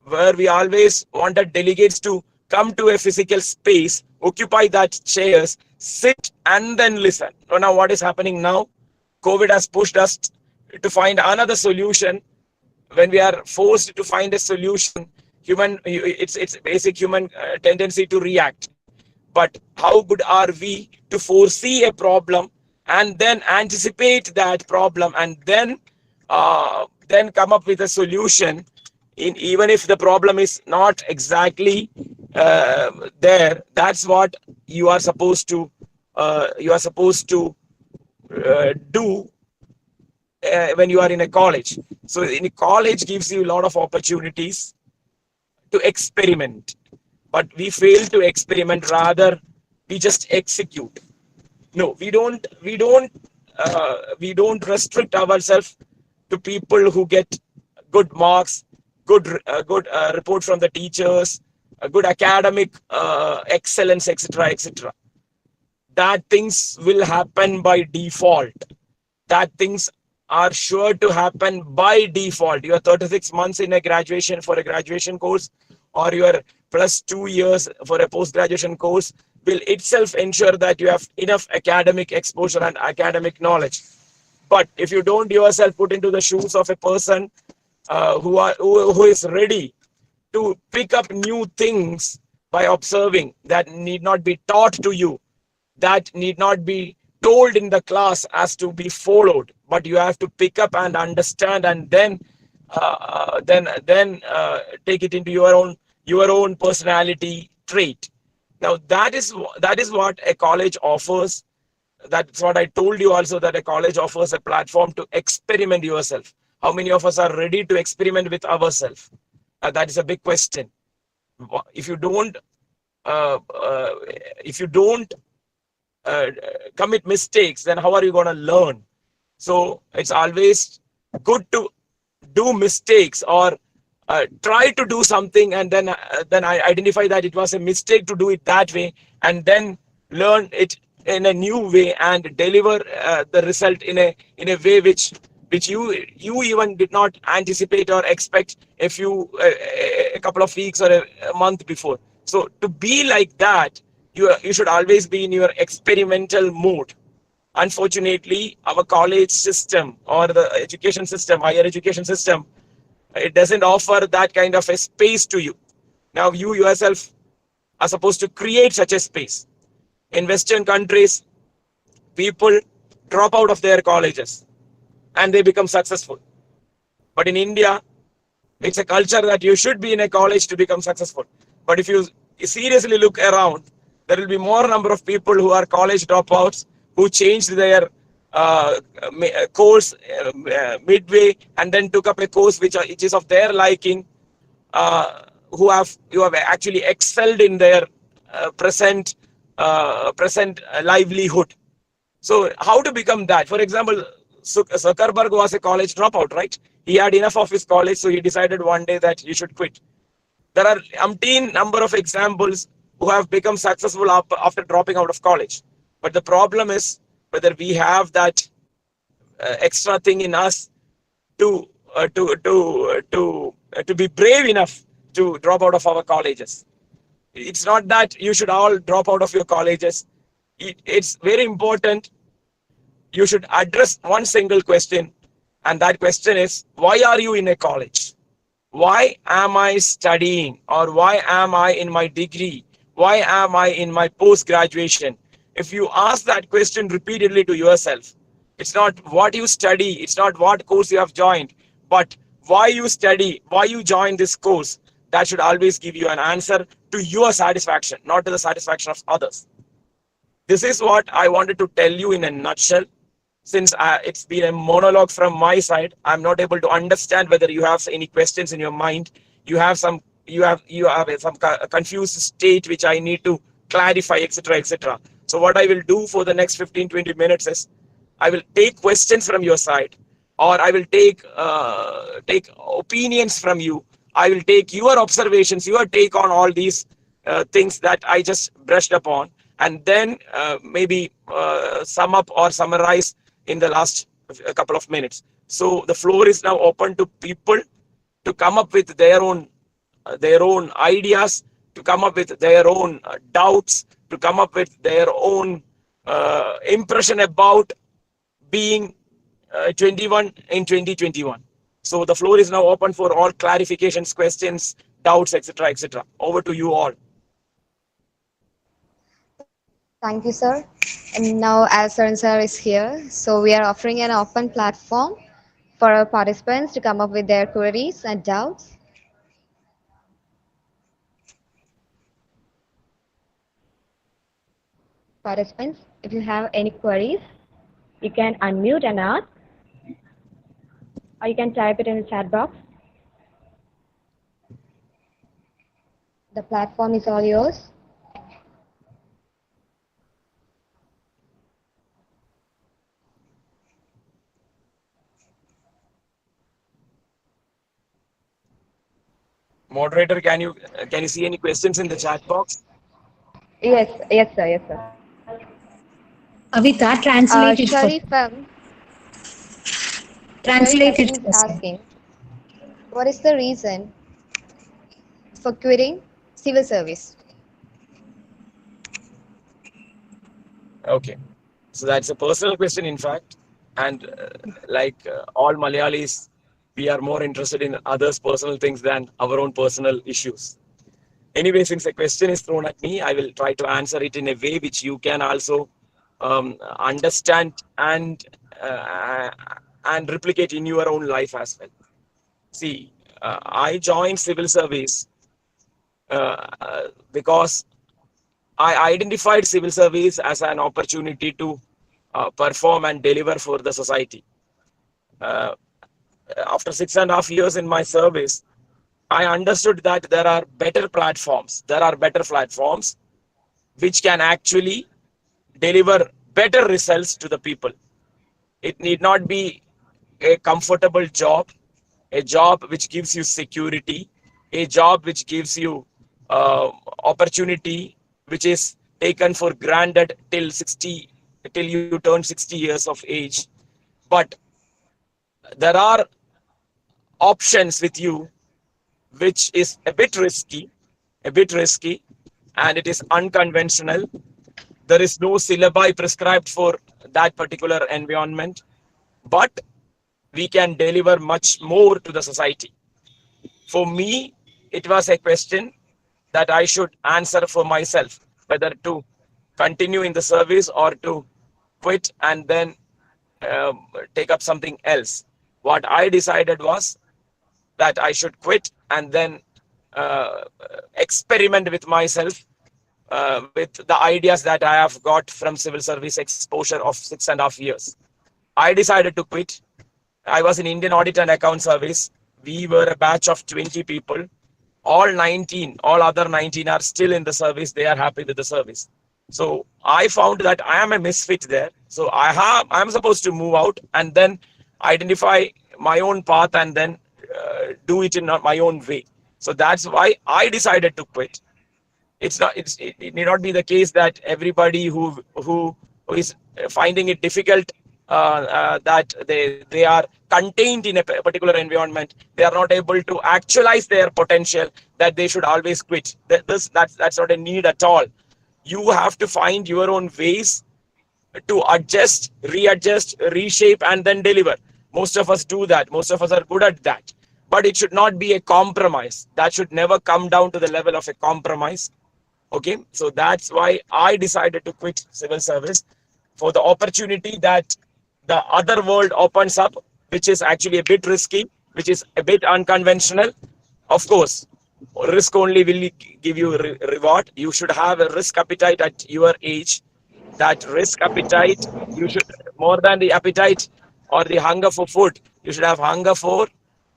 where we always wanted delegates to come to a physical space, occupy that chairs, sit and then listen. So now what is happening now? COVID has pushed us to find another solution. When we are forced to find a solution, it's basic human tendency to react. But how good are we to foresee a problem and then anticipate that problem, and then come up with a solution, even if the problem is not exactly there? That's what you are supposed to do when you are in a college. So in college gives you a lot of opportunities to experiment, but we fail to experiment. Rather, we just execute. No, we don't restrict ourselves to people who get good marks, good report from the teachers, a good academic excellence, etc., etc. that things will happen by default, that things are sure to happen by default. Your 36 months in a graduation for a graduation course, or your plus 2 years for a post-graduation course will itself ensure that you have enough academic exposure and academic knowledge. But if you don't yourself put into the shoes of a person who is ready to pick up new things by observing, that need not be taught to you, that need not be told in the class as to be followed, but you have to pick up and understand, and then take it into your own personality trait. Now that is what a college offers. That's what I told you also, that a college offers a platform to experiment yourself. How many of us are ready to experiment with ourselves? That is a big question. If you don't uh, uh, if you don't uh, commit mistakes, then how are you going to learn? So it's always good to do mistakes, or try to do something, and then I identify that it was a mistake to do it that way, and then learn it in a new way and deliver the result in a way which you even did not anticipate or expect a couple of weeks or a month before. So to be like that, you should always be in your experimental mood. Unfortunately, our college system or the education system, higher education system, it doesn't offer that kind of a space to you. Now you yourself are supposed to create such a space. In Western countries, people drop out of their colleges and they become successful. But in India, it's a culture that you should be in a college to become successful. But if you seriously look around, there will be more number of people who are college dropouts, who changed their course midway and then took up a course which is of their liking, who have actually excelled in their present livelihood. So how to become that? For example, Zuckerberg was a college dropout, right? He had enough of his college, so he decided one day that he should quit. There are umpteen number of examples who have become successful after dropping out of college. But the problem is whether we have that extra thing in us to be brave enough to drop out of our colleges. It's not that you should all drop out of your colleges. It's very important. You should address one single question, and that question is, why are you in a college? Why am I studying, or why am I in my degree? Why am I in my post-graduation? If you ask that question repeatedly to yourself, it's not what you study, it's not what course you have joined, but why you study, why you join this course. That should always give you an answer to your satisfaction, not to the satisfaction of others. This is what I wanted to tell you in a nutshell. Since it's been a monologue from my side, I'm not able to understand whether you have any questions in your mind. You have some confused state which I need to clarify, etc., etc. So what I will do for the next 15-20 minutes is I will take questions from your side, or I will take opinions from you. I will take your observations, your take on all these things that I just brushed upon, and then maybe sum up or summarize in the last couple of minutes. So the floor is now open to people to come up with their own ideas, to come up with their own doubts, to come up with their own impression about being 21 in 2021. So the floor is now open for all clarifications, questions, doubts, etc., etc. Over to you all. Thank you, sir. And now, as Saran sir is here, so we are offering an open platform for our participants to come up with their queries and doubts. Participants, if you have any queries, you can unmute and ask, or you can type it in the chat box. The platform is all yours. Moderator, can you see any questions in the chat box? Yes, yes, sir. Yes, sir. Avita, translate it for Sharif translate it is for us. asking, what is the reason for quitting civil service? Okay. So that's a personal question, in fact. And all Malayalis, we are more interested in others' personal things than our own personal issues. Anyway, since the question is thrown at me, I will try to answer it in a way which you can also understand uh, and replicate in your own life as well. See, I joined civil service because I identified civil service as an opportunity to perform and deliver for the society. Uh, After 6.5 years in my service, I understood that there are better platforms. There are better platforms which can actually deliver better results to the people. It need not be a comfortable job, a job which gives you security, a job which gives you opportunity, which is taken for granted till you turn 60 years of age. But there are options with you which is a bit risky, and it is unconventional. There is no syllabi prescribed for that particular environment, but we can deliver much more to the society. For me, it was a question that I should answer for myself, whether to continue in the service or to quit and then take up something else. What I decided was that I should quit and then uh, experiment with myself with the ideas that I have got from civil service exposure of 6.5 years. I decided to quit. I was in Indian Audit and Account Service. We were a batch of 20 people. All other 19 are still in the service. They are happy with the service. So I found that I am a misfit there. So I'm supposed to move out and then identify my own path and then do it in my own way. So that's why I decided to quit. It need not be the case that everybody who is finding it difficult, that they are contained in a particular environment, they are not able to actualize their potential, that they should always quit. That's not a need at all. You have to find your own ways to adjust, readjust, reshape, and then deliver. Most of us do that. Most of us are good at that. But it should not be a compromise. That should never come down to the level of a compromise. Okay, so that's why I decided to quit civil service, for the opportunity that the other world opens up, which is actually a bit risky, which is a bit unconventional. Of course, risk only will give you reward. You should have a risk appetite at your age. That risk appetite, you should, more than the appetite or the hunger for food, you should have hunger for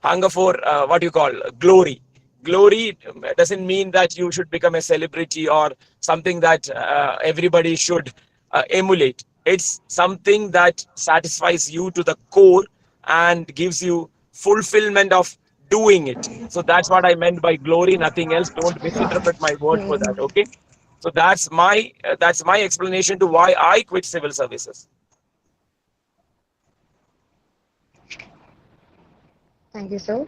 what you call glory. Glory doesn't mean that you should become a celebrity or something that everybody should emulate. It's something that satisfies you to the core and gives you fulfillment of doing it. So that's what I meant by glory, nothing else. Don't misinterpret my word for that. Okay. So that's my explanation to why I quit civil services. Thank you, sir.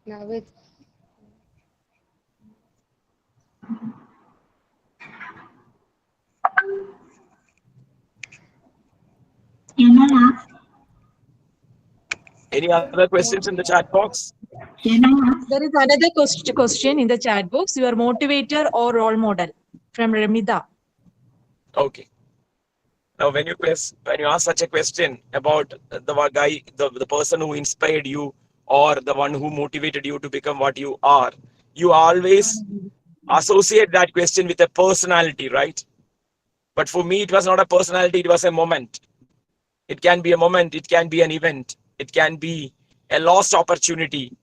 Now it's Can I ask? Any other questions in the chat box? Can I ask? There is another question in the chat box. Your motivator or role model from Ramida. Okay. Now, when you ask such a question about the person who inspired you or the one who motivated you to become what you are, you always associate that question with a personality, right? But for me, it was not a personality, it was a moment. It can be a moment, it can be an event, it can be a lost opportunity.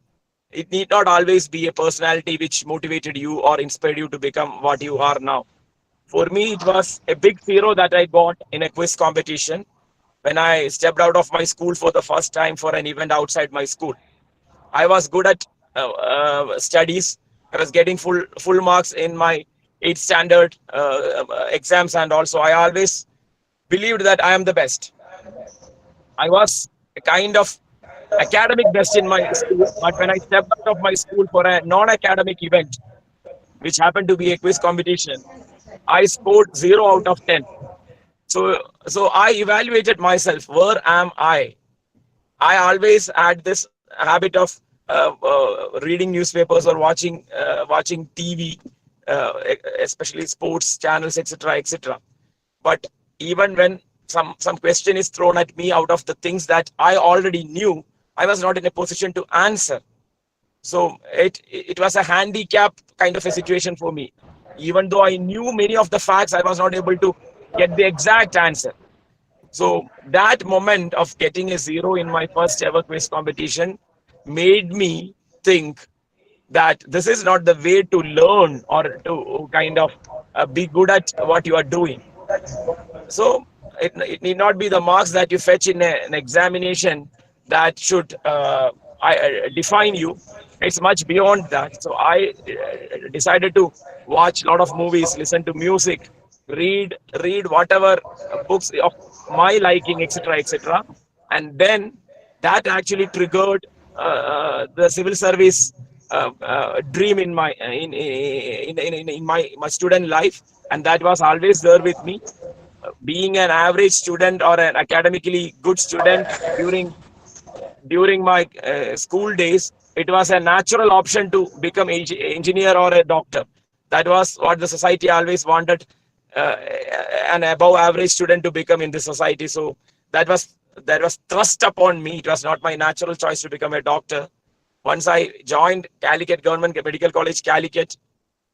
It need not always be a personality which motivated you or inspired you to become what you are now. For me, it was a big zero that I got in a quiz competition when I stepped out of my school for the first time for an event outside my school. I was good at studies. I was getting full marks in my 8th standard exams, and also I always believed that I am the best. I was a kind of academic best in my school, but when I stepped out of my school for a non-academic event, which happened to be a quiz competition, I scored 0 out of 10. So I evaluated myself. Where am I? I always had this habit of reading newspapers or watching TV, especially sports channels, etc., etc. But even when some question is thrown at me out of the things that I already knew, I was not in a position to answer. So it was a handicap kind of a situation for me. Even though I knew many of the facts, I was not able to get the exact answer. So that moment of getting a 0 in my first ever quiz competition made me think that this is not the way to learn or to kind of be good at what you are doing. So it need not be the marks that you fetch in an examination that should define you. It's much beyond that. So I decided to watch a lot of movies, listen to music, read whatever books of my liking, etc., etc. And then that actually triggered the civil service dream in my student life, and that was always there with me. Being an average student or an academically good student during my school days, it was a natural option to become engineer or a doctor. That was what the society always wanted, an above average student to become in the society. So that was thrust upon me. It was not my natural choice to become a doctor. Once I joined Calicut Government Medical College, Calicut,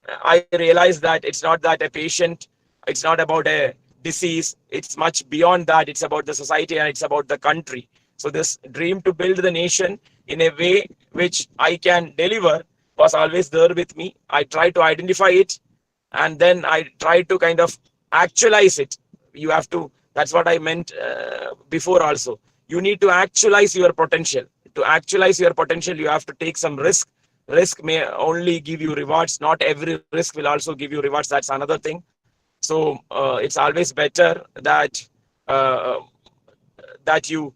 I realized that it's not that a patient, it's not about a disease, it's much beyond that. It's about the society and it's about the country. So this dream to build the nation in a way which I can deliver was always there with me. I tried to identify it, and then I tried to kind of actualize it. You have to, that's what I meant before also. You need to actualize your potential. To actualize your potential, you have to take some risk. Risk may only give you rewards. Not every risk will also give you rewards. That's another thing. So it's always better that that you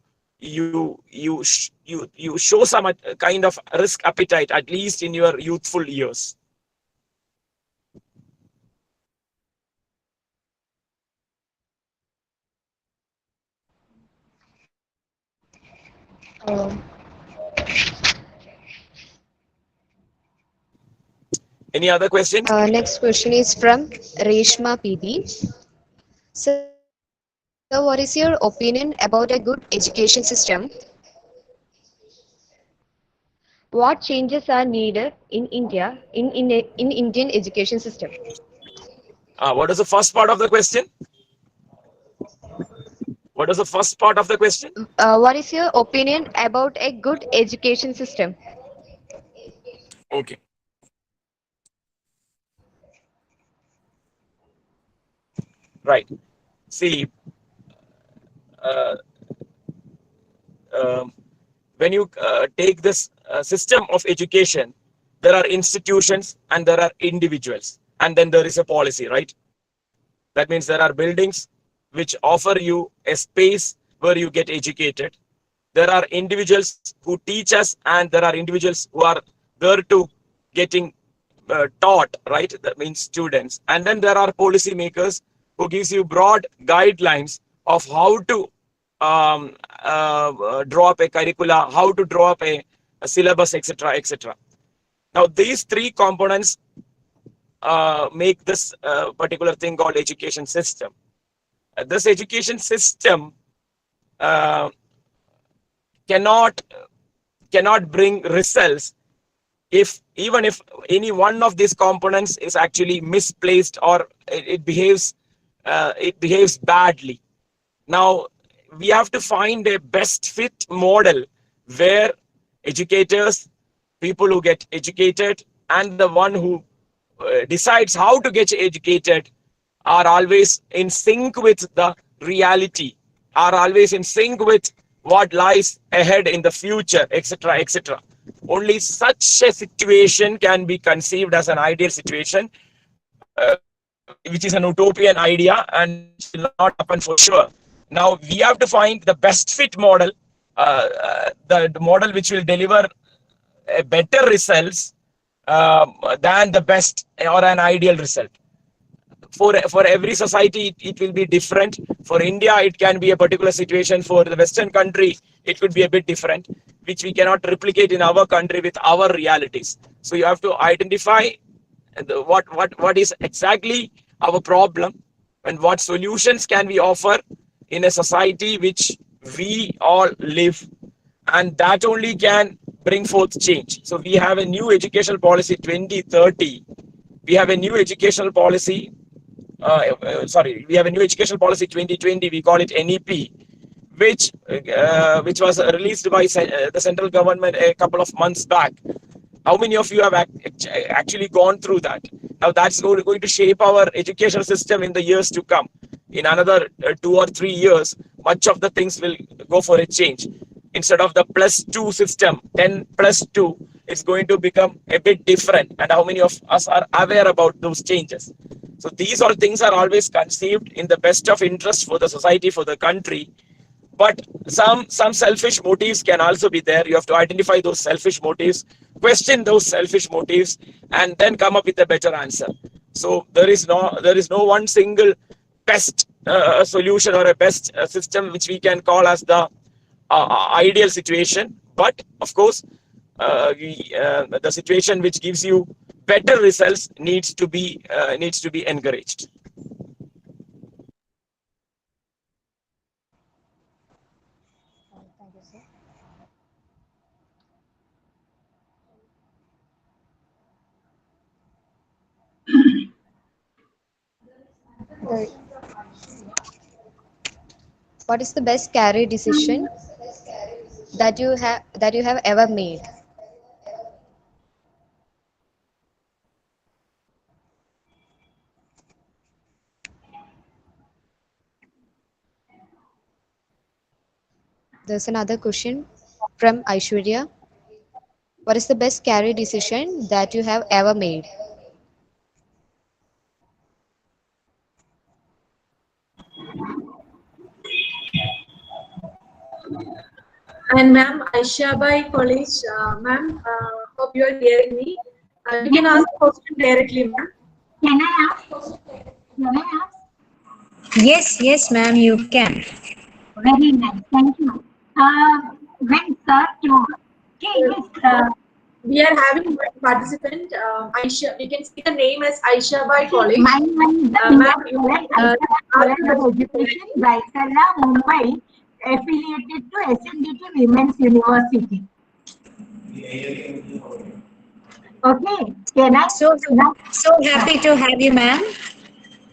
show some kind of risk appetite, at least in your youthful years. Any other questions? Next question is from Reshma PD. So, what is your opinion about a good education system? What changes are needed in India in Indian education system? What is the first part of the question? What is the first part of the question? What is your opinion about a good education system? Okay. Right. See, uh, when you take this system of education, there are institutions and there are individuals, and then there is a policy, right? That means there are buildings which offer you a space where you get educated. There are individuals who teach us, and there are individuals who are there to getting taught, right? That means students. And then there are policy makers who gives you broad guidelines of how to draw up a curricula, how to draw up a syllabus, etc., etc. Now, these three components make this particular thing called education system. This education system cannot bring results even if any one of these components is actually misplaced or it behaves badly. Now, we have to find a best fit model where educators, people who get educated, and the one who decides how to get educated are always in sync with the reality, are always in sync with what lies ahead in the future, etc., etc. Only such a situation can be conceived as an ideal situation which is an utopian idea and which will not happen for sure. Now we have to find the best fit model, the model which will deliver a better results than the best or an ideal result. For every society it will be different. For India it can be a particular situation. For the Western country it could be a bit different, which we cannot replicate in our country with our realities. So you have to identify what is exactly our problem and what solutions can we offer in a society which we all live, and that only can bring forth change. So we have a new educational policy 2030. We have a new educational policy we have a new educational policy 2020. We call it NEP, which was released by the central government a couple of months back. How many of you have actually gone through that? Now that's going to shape our educational system in the years to come. In another 2 or 3 years, much of the things will go for a change. Instead of the +2 system, 10 +2, it's going to become a bit different. And how many of us are aware about those changes? So these all things are always conceived in the best of interest for the society, for the country. But some selfish motives can also be there. You have to identify those selfish motives, question those selfish motives, and then come up with a better answer. So there is no one single best solution or a best system which we can call as the ideal situation. But of course, the situation which gives you better results needs to be encouraged. Thank you, sir. Right. What is the best career decision that you have ever made? There's another question from Aishwarya. What is the best career decision that you have ever made? And ma'am, Aisha Bai College, ma'am, hope you are hearing me. You can ask the question directly, ma'am. Can I ask? Can I ask? Yes, ma'am, you can. Very nice. Thank you. When sir told, okay, yes, We are having one participant, Aisha. We can see the name as Aisha Bai College. mine is the Ma'am, you College, can College of Education, Raikala, Mumbai, affiliated to SNDT Women's University. Okay, can I? So happy to have you, ma'am.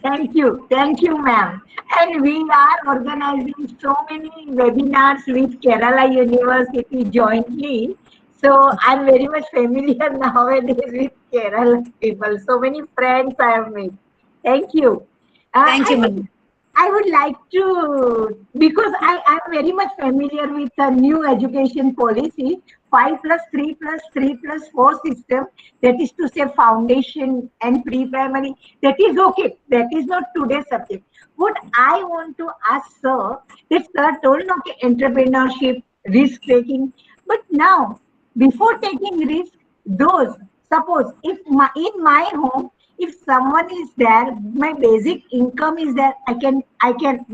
Thank you, ma'am. And we are organizing so many webinars with Kerala University jointly. So I'm very much familiar nowadays with Kerala people. So many friends I have made. Thank you. Thank you, ma'am. I would like to, because I am very much familiar with the new education policy, 5+3+3+4 system, that is to say foundation and pre-primary. That is okay. That is not today's subject. What I want to ask sir, that sir told okay, entrepreneurship, risk taking, but now before taking risk, those suppose if in my home, if someone is there, my basic income is there, I can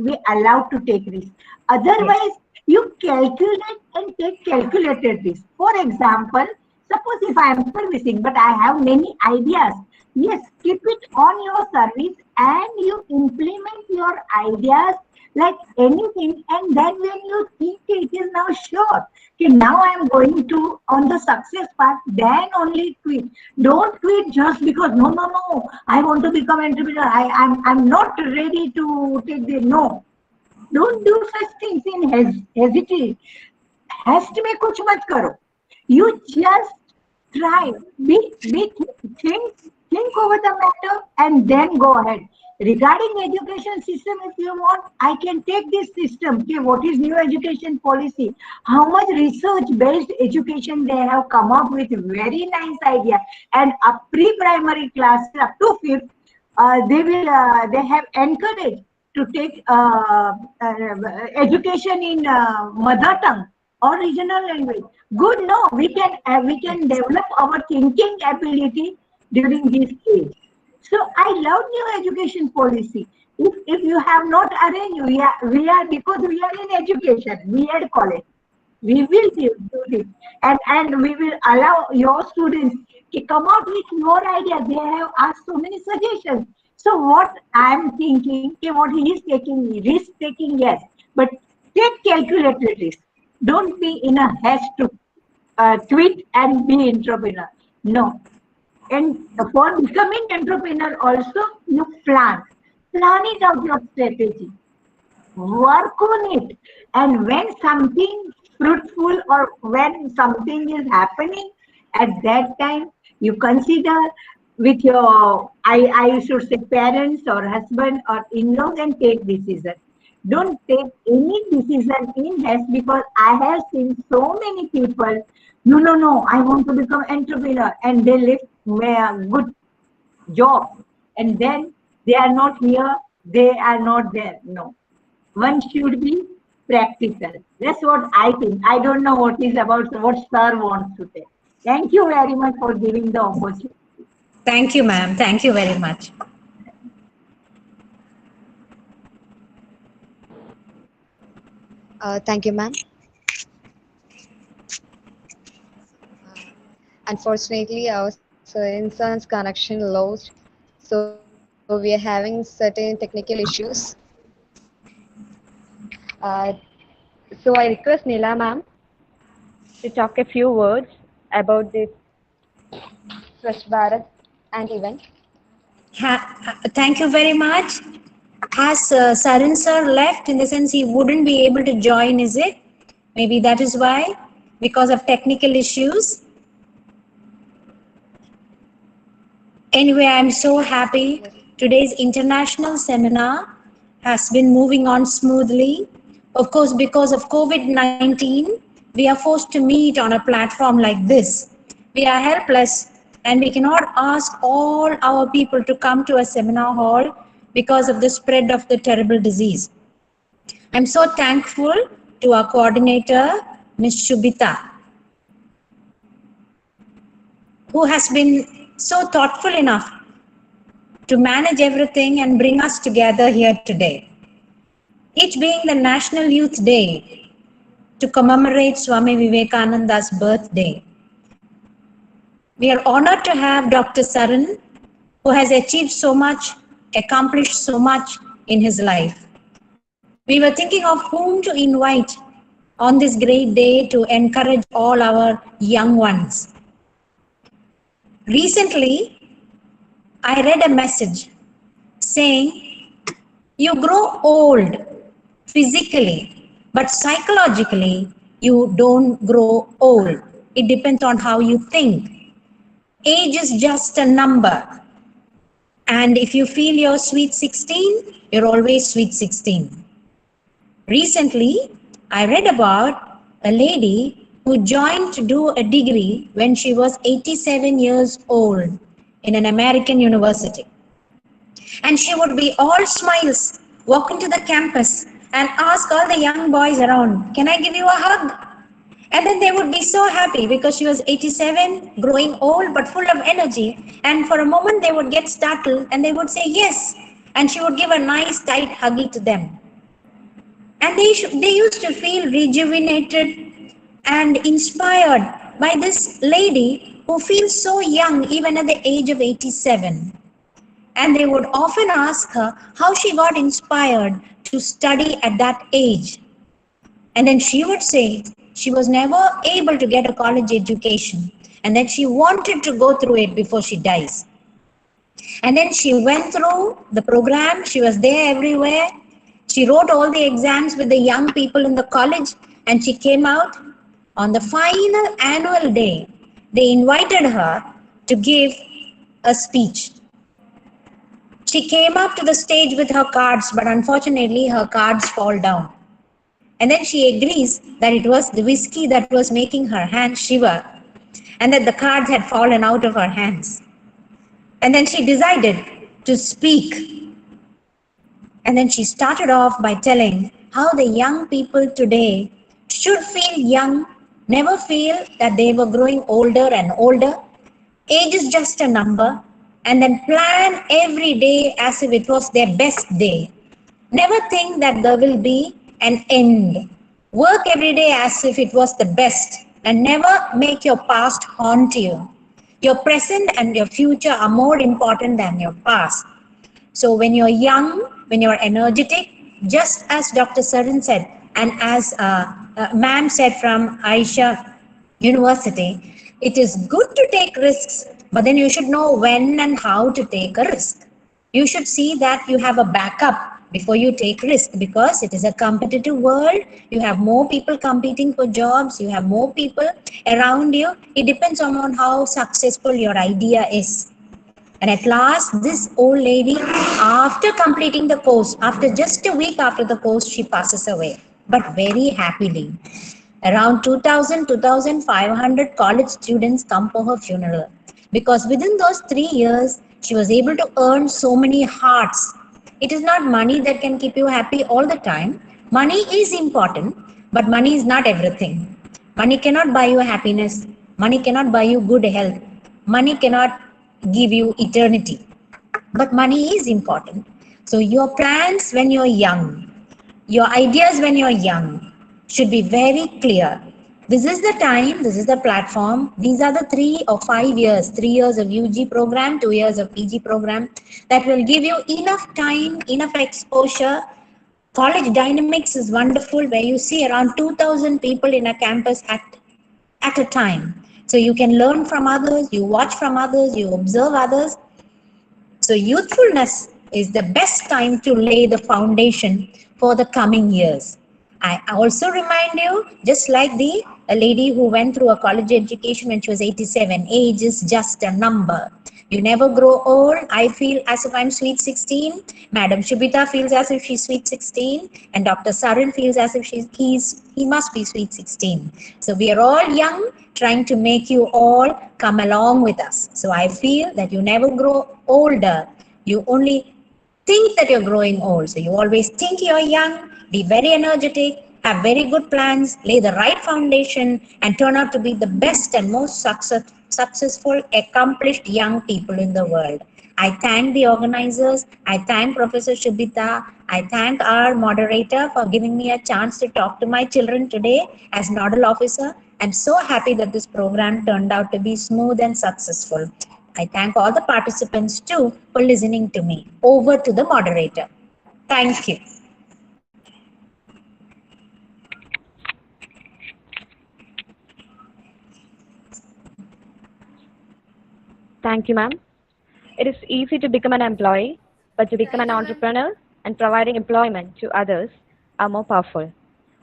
be allowed to take risk. Otherwise, you calculate and take calculated risk. For example, suppose if I am servicing, but I have many ideas. Yes, keep it on your service and you implement your ideas like anything, and then when you think it is now sure, okay, now I am going to on the success path, then only quit. Don't quit just because no, I want to become entrepreneur. I'm not ready to take the no. Don't do such things in hesitate. Hast में कुछ मत करो. You just try. Think over the matter and then go ahead. Regarding education system, if you want, I can take this system. Okay, what is new education policy? How much research-based education they have come up with? Very nice idea. And up pre-primary classes up to 5th, they have encouraged to take education in mother tongue or regional language. Good, no, we can develop our thinking ability during this age. So I love new education policy. If you have not arranged, we are because we are in education, we are college. We will do this, and we will allow your students to come out with more ideas. They have asked so many suggestions. So what I'm thinking, okay, what he is taking, risk taking, yes, but take calculated risk. Don't be in a haste to quit and be entrepreneur. No. And for becoming entrepreneur also, you plan it out your strategy, work on it, and when something fruitful or when something is happening, at that time you consider with your I should say parents or husband or in-laws and take decision. Don't take any decision in haste, because I have seen so many people, no, I want to become entrepreneur, and they left a good job, and then they are not here, they are not there. No, one should be practical. That's what I think. I don't know what is about what sir wants to say. Thank you very much for giving the opportunity. Thank you, ma'am. Thank you very much. Thank you, ma'am. Unfortunately, our son's connection lost, so we are having certain technical issues. Uh, so I request Nila ma'am to talk a few words about this Swachh Bharat and event. Thank you very much. Has Sarin sir left, in the sense he wouldn't be able to join, is it? Maybe that is why, because of technical issues. Anyway, I'm so happy. Today's international seminar has been moving on smoothly. Of course, because of COVID-19, we are forced to meet on a platform like this. We are helpless and we cannot ask all our people to come to a seminar hall because of the spread of the terrible disease. I'm so thankful to our coordinator, Ms. Shubita, who has been so thoughtful enough to manage everything and bring us together here today. It being the National Youth Day to commemorate Swami Vivekananda's birthday, we are honored to have Dr. Saran, who has achieved so much, accomplished so much in his life. We were thinking of whom to invite on this great day to encourage all our young ones. Recently, I read a message saying, you grow old physically, but psychologically, you don't grow old. It depends on how you think. Age is just a number. And if you feel you're sweet 16, you're always sweet 16. Recently, I read about a lady who joined to do a degree when she was 87 years old in an American university. And she would be all smiles, walk into the campus and ask all the young boys around, can I give you a hug? And then they would be so happy because she was 87, growing old but full of energy. And for a moment they would get startled and they would say yes. And she would give a nice tight huggy to them. And they used to feel rejuvenated and inspired by this lady who feels so young even at the age of 87. And they would often ask her how she got inspired to study at that age. And then she would say she was never able to get a college education and that she wanted to go through it before she dies. And then she went through the program, she was there everywhere. She wrote all the exams with the young people in the college and she came out. On the final annual day, they invited her to give a speech. She came up to the stage with her cards, but unfortunately her cards fall down. And then she agrees that it was the whiskey that was making her hands shiver and that the cards had fallen out of her hands. And then she decided to speak. And then she started off by telling how the young people today should feel young, never feel that they were growing older and older. Age is just a number, and then plan every day as if it was their best day. Never think that there will be an end. Work every day as if it was the best, and never make your past haunt you. Your present and your future are more important than your past. So when you're young, when you're energetic, just as Dr. Sarin said, and as ma'am said from Aisha University, it is good to take risks, but then you should know when and how to take a risk. You should see that you have a backup before you take risk, because it is a competitive world. You have more people competing for jobs, you have more people around you. It depends on how successful your idea is. And at last, this old lady, after completing the course, after just a week after the course, she passes away, but very happily. Around 2000, 2500 college students come for her funeral, because within those 3 years, she was able to earn so many hearts. It is not money that can keep you happy all the time. Money is important, but money is not everything. Money cannot buy you happiness. Money cannot buy you good health. Money cannot give you eternity. But money is important. So your plans when you're young, your ideas when you're young should be very clear. This is the time, this is the platform. These are the 3 or 5 years, 3 years of UG program, 2 years of PG program, that will give you enough time, enough exposure. College dynamics is wonderful, where you see around 2000 people in a campus at a time. So you can learn from others, you watch from others, you observe others. So youthfulness is the best time to lay the foundation for the coming years. I also remind you, just like a lady who went through a college education when she was 87, age is just a number. You never grow old. I feel as if I'm sweet 16. Madam Shubita feels as if she's sweet 16. And Dr. Sarin feels as if he must be sweet 16. So we are all young, trying to make you all come along with us. So I feel that you never grow older. You only think that you're growing old. So you always think you're young, be very energetic, have very good plans, lay the right foundation, and turn out to be the best and most successful, accomplished young people in the world. I thank the organizers. I thank Professor Shubita. I thank our moderator for giving me a chance to talk to my children today as nodal officer. I'm so happy that this program turned out to be smooth and successful. I thank all the participants too for listening to me. Over to the moderator. Thank you. Thank you, ma'am. It is easy to become an employee, but to become an entrepreneur and providing employment to others are more powerful.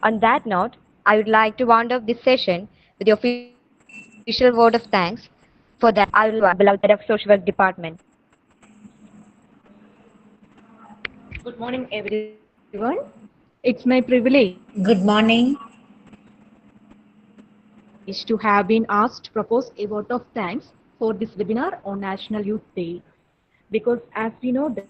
On that note, I would like to round up this session with the official word of thanks. For that, I will invite our beloved head of social work department. Good morning, everyone. It's my privilege Good morning. to have been asked to propose a vote of thanks for this webinar on National Youth Day. Because as we know, the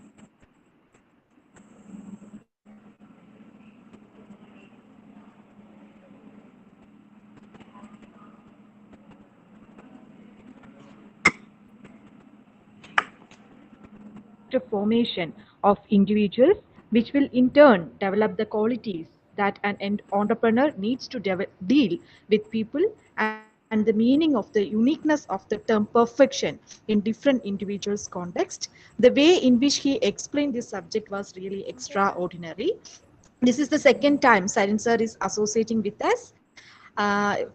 formation of individuals, which will in turn develop the qualities that an entrepreneur needs to deal with people, and the meaning of the uniqueness of the term perfection in different individuals' context. The way in which he explained this subject was really extraordinary. This is the second time Sarin sir is associating with us.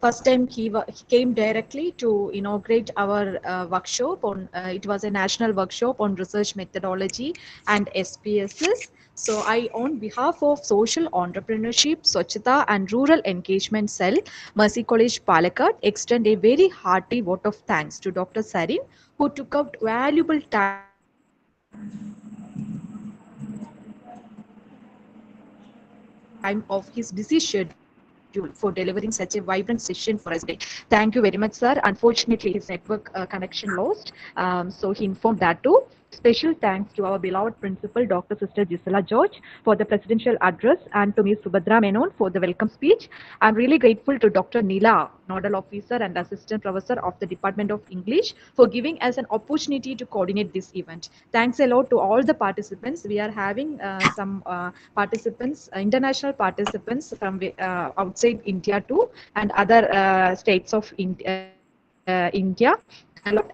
First time he came directly to inaugurate our workshop on, it was a national workshop on research methodology and SPSS. So I, on behalf of Social Entrepreneurship, Swachatha and Rural Engagement Cell, Mercy College, Palakkad, extend a very hearty vote of thanks to Dr. Sarin, who took out valuable time of his busy schedule for delivering such a vibrant session for us today. Thank you very much, sir. Unfortunately, his network connection lost, so he informed that too. special thanks to our beloved principal, Dr. Sister Gisela George, for the presidential address, and to Ms. Subhadra Menon for the welcome speech. I'm really grateful to Dr. Nila, Nodal Officer and Assistant Professor of the Department of English, for giving us an opportunity to coordinate this event. Thanks a lot to all the participants. We are having some participants, international participants from outside India too, and other states of India.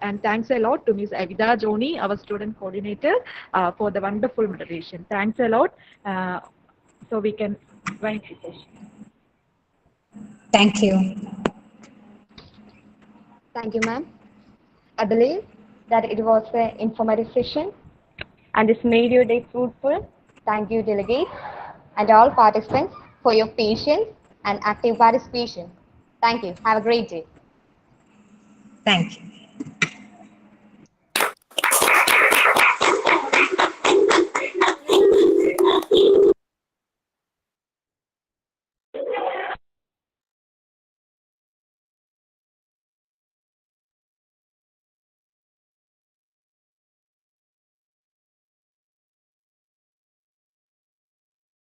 And thanks a lot to Ms. Avida Joni, our student coordinator, for the wonderful moderation. Thanks a lot. So we can wind the session. Thank you. Thank you, ma'am. I believe that it was an informative session and this made your day fruitful. Thank you, delegates and all participants for your patience and active participation. Thank you. Have a great day. Thank you.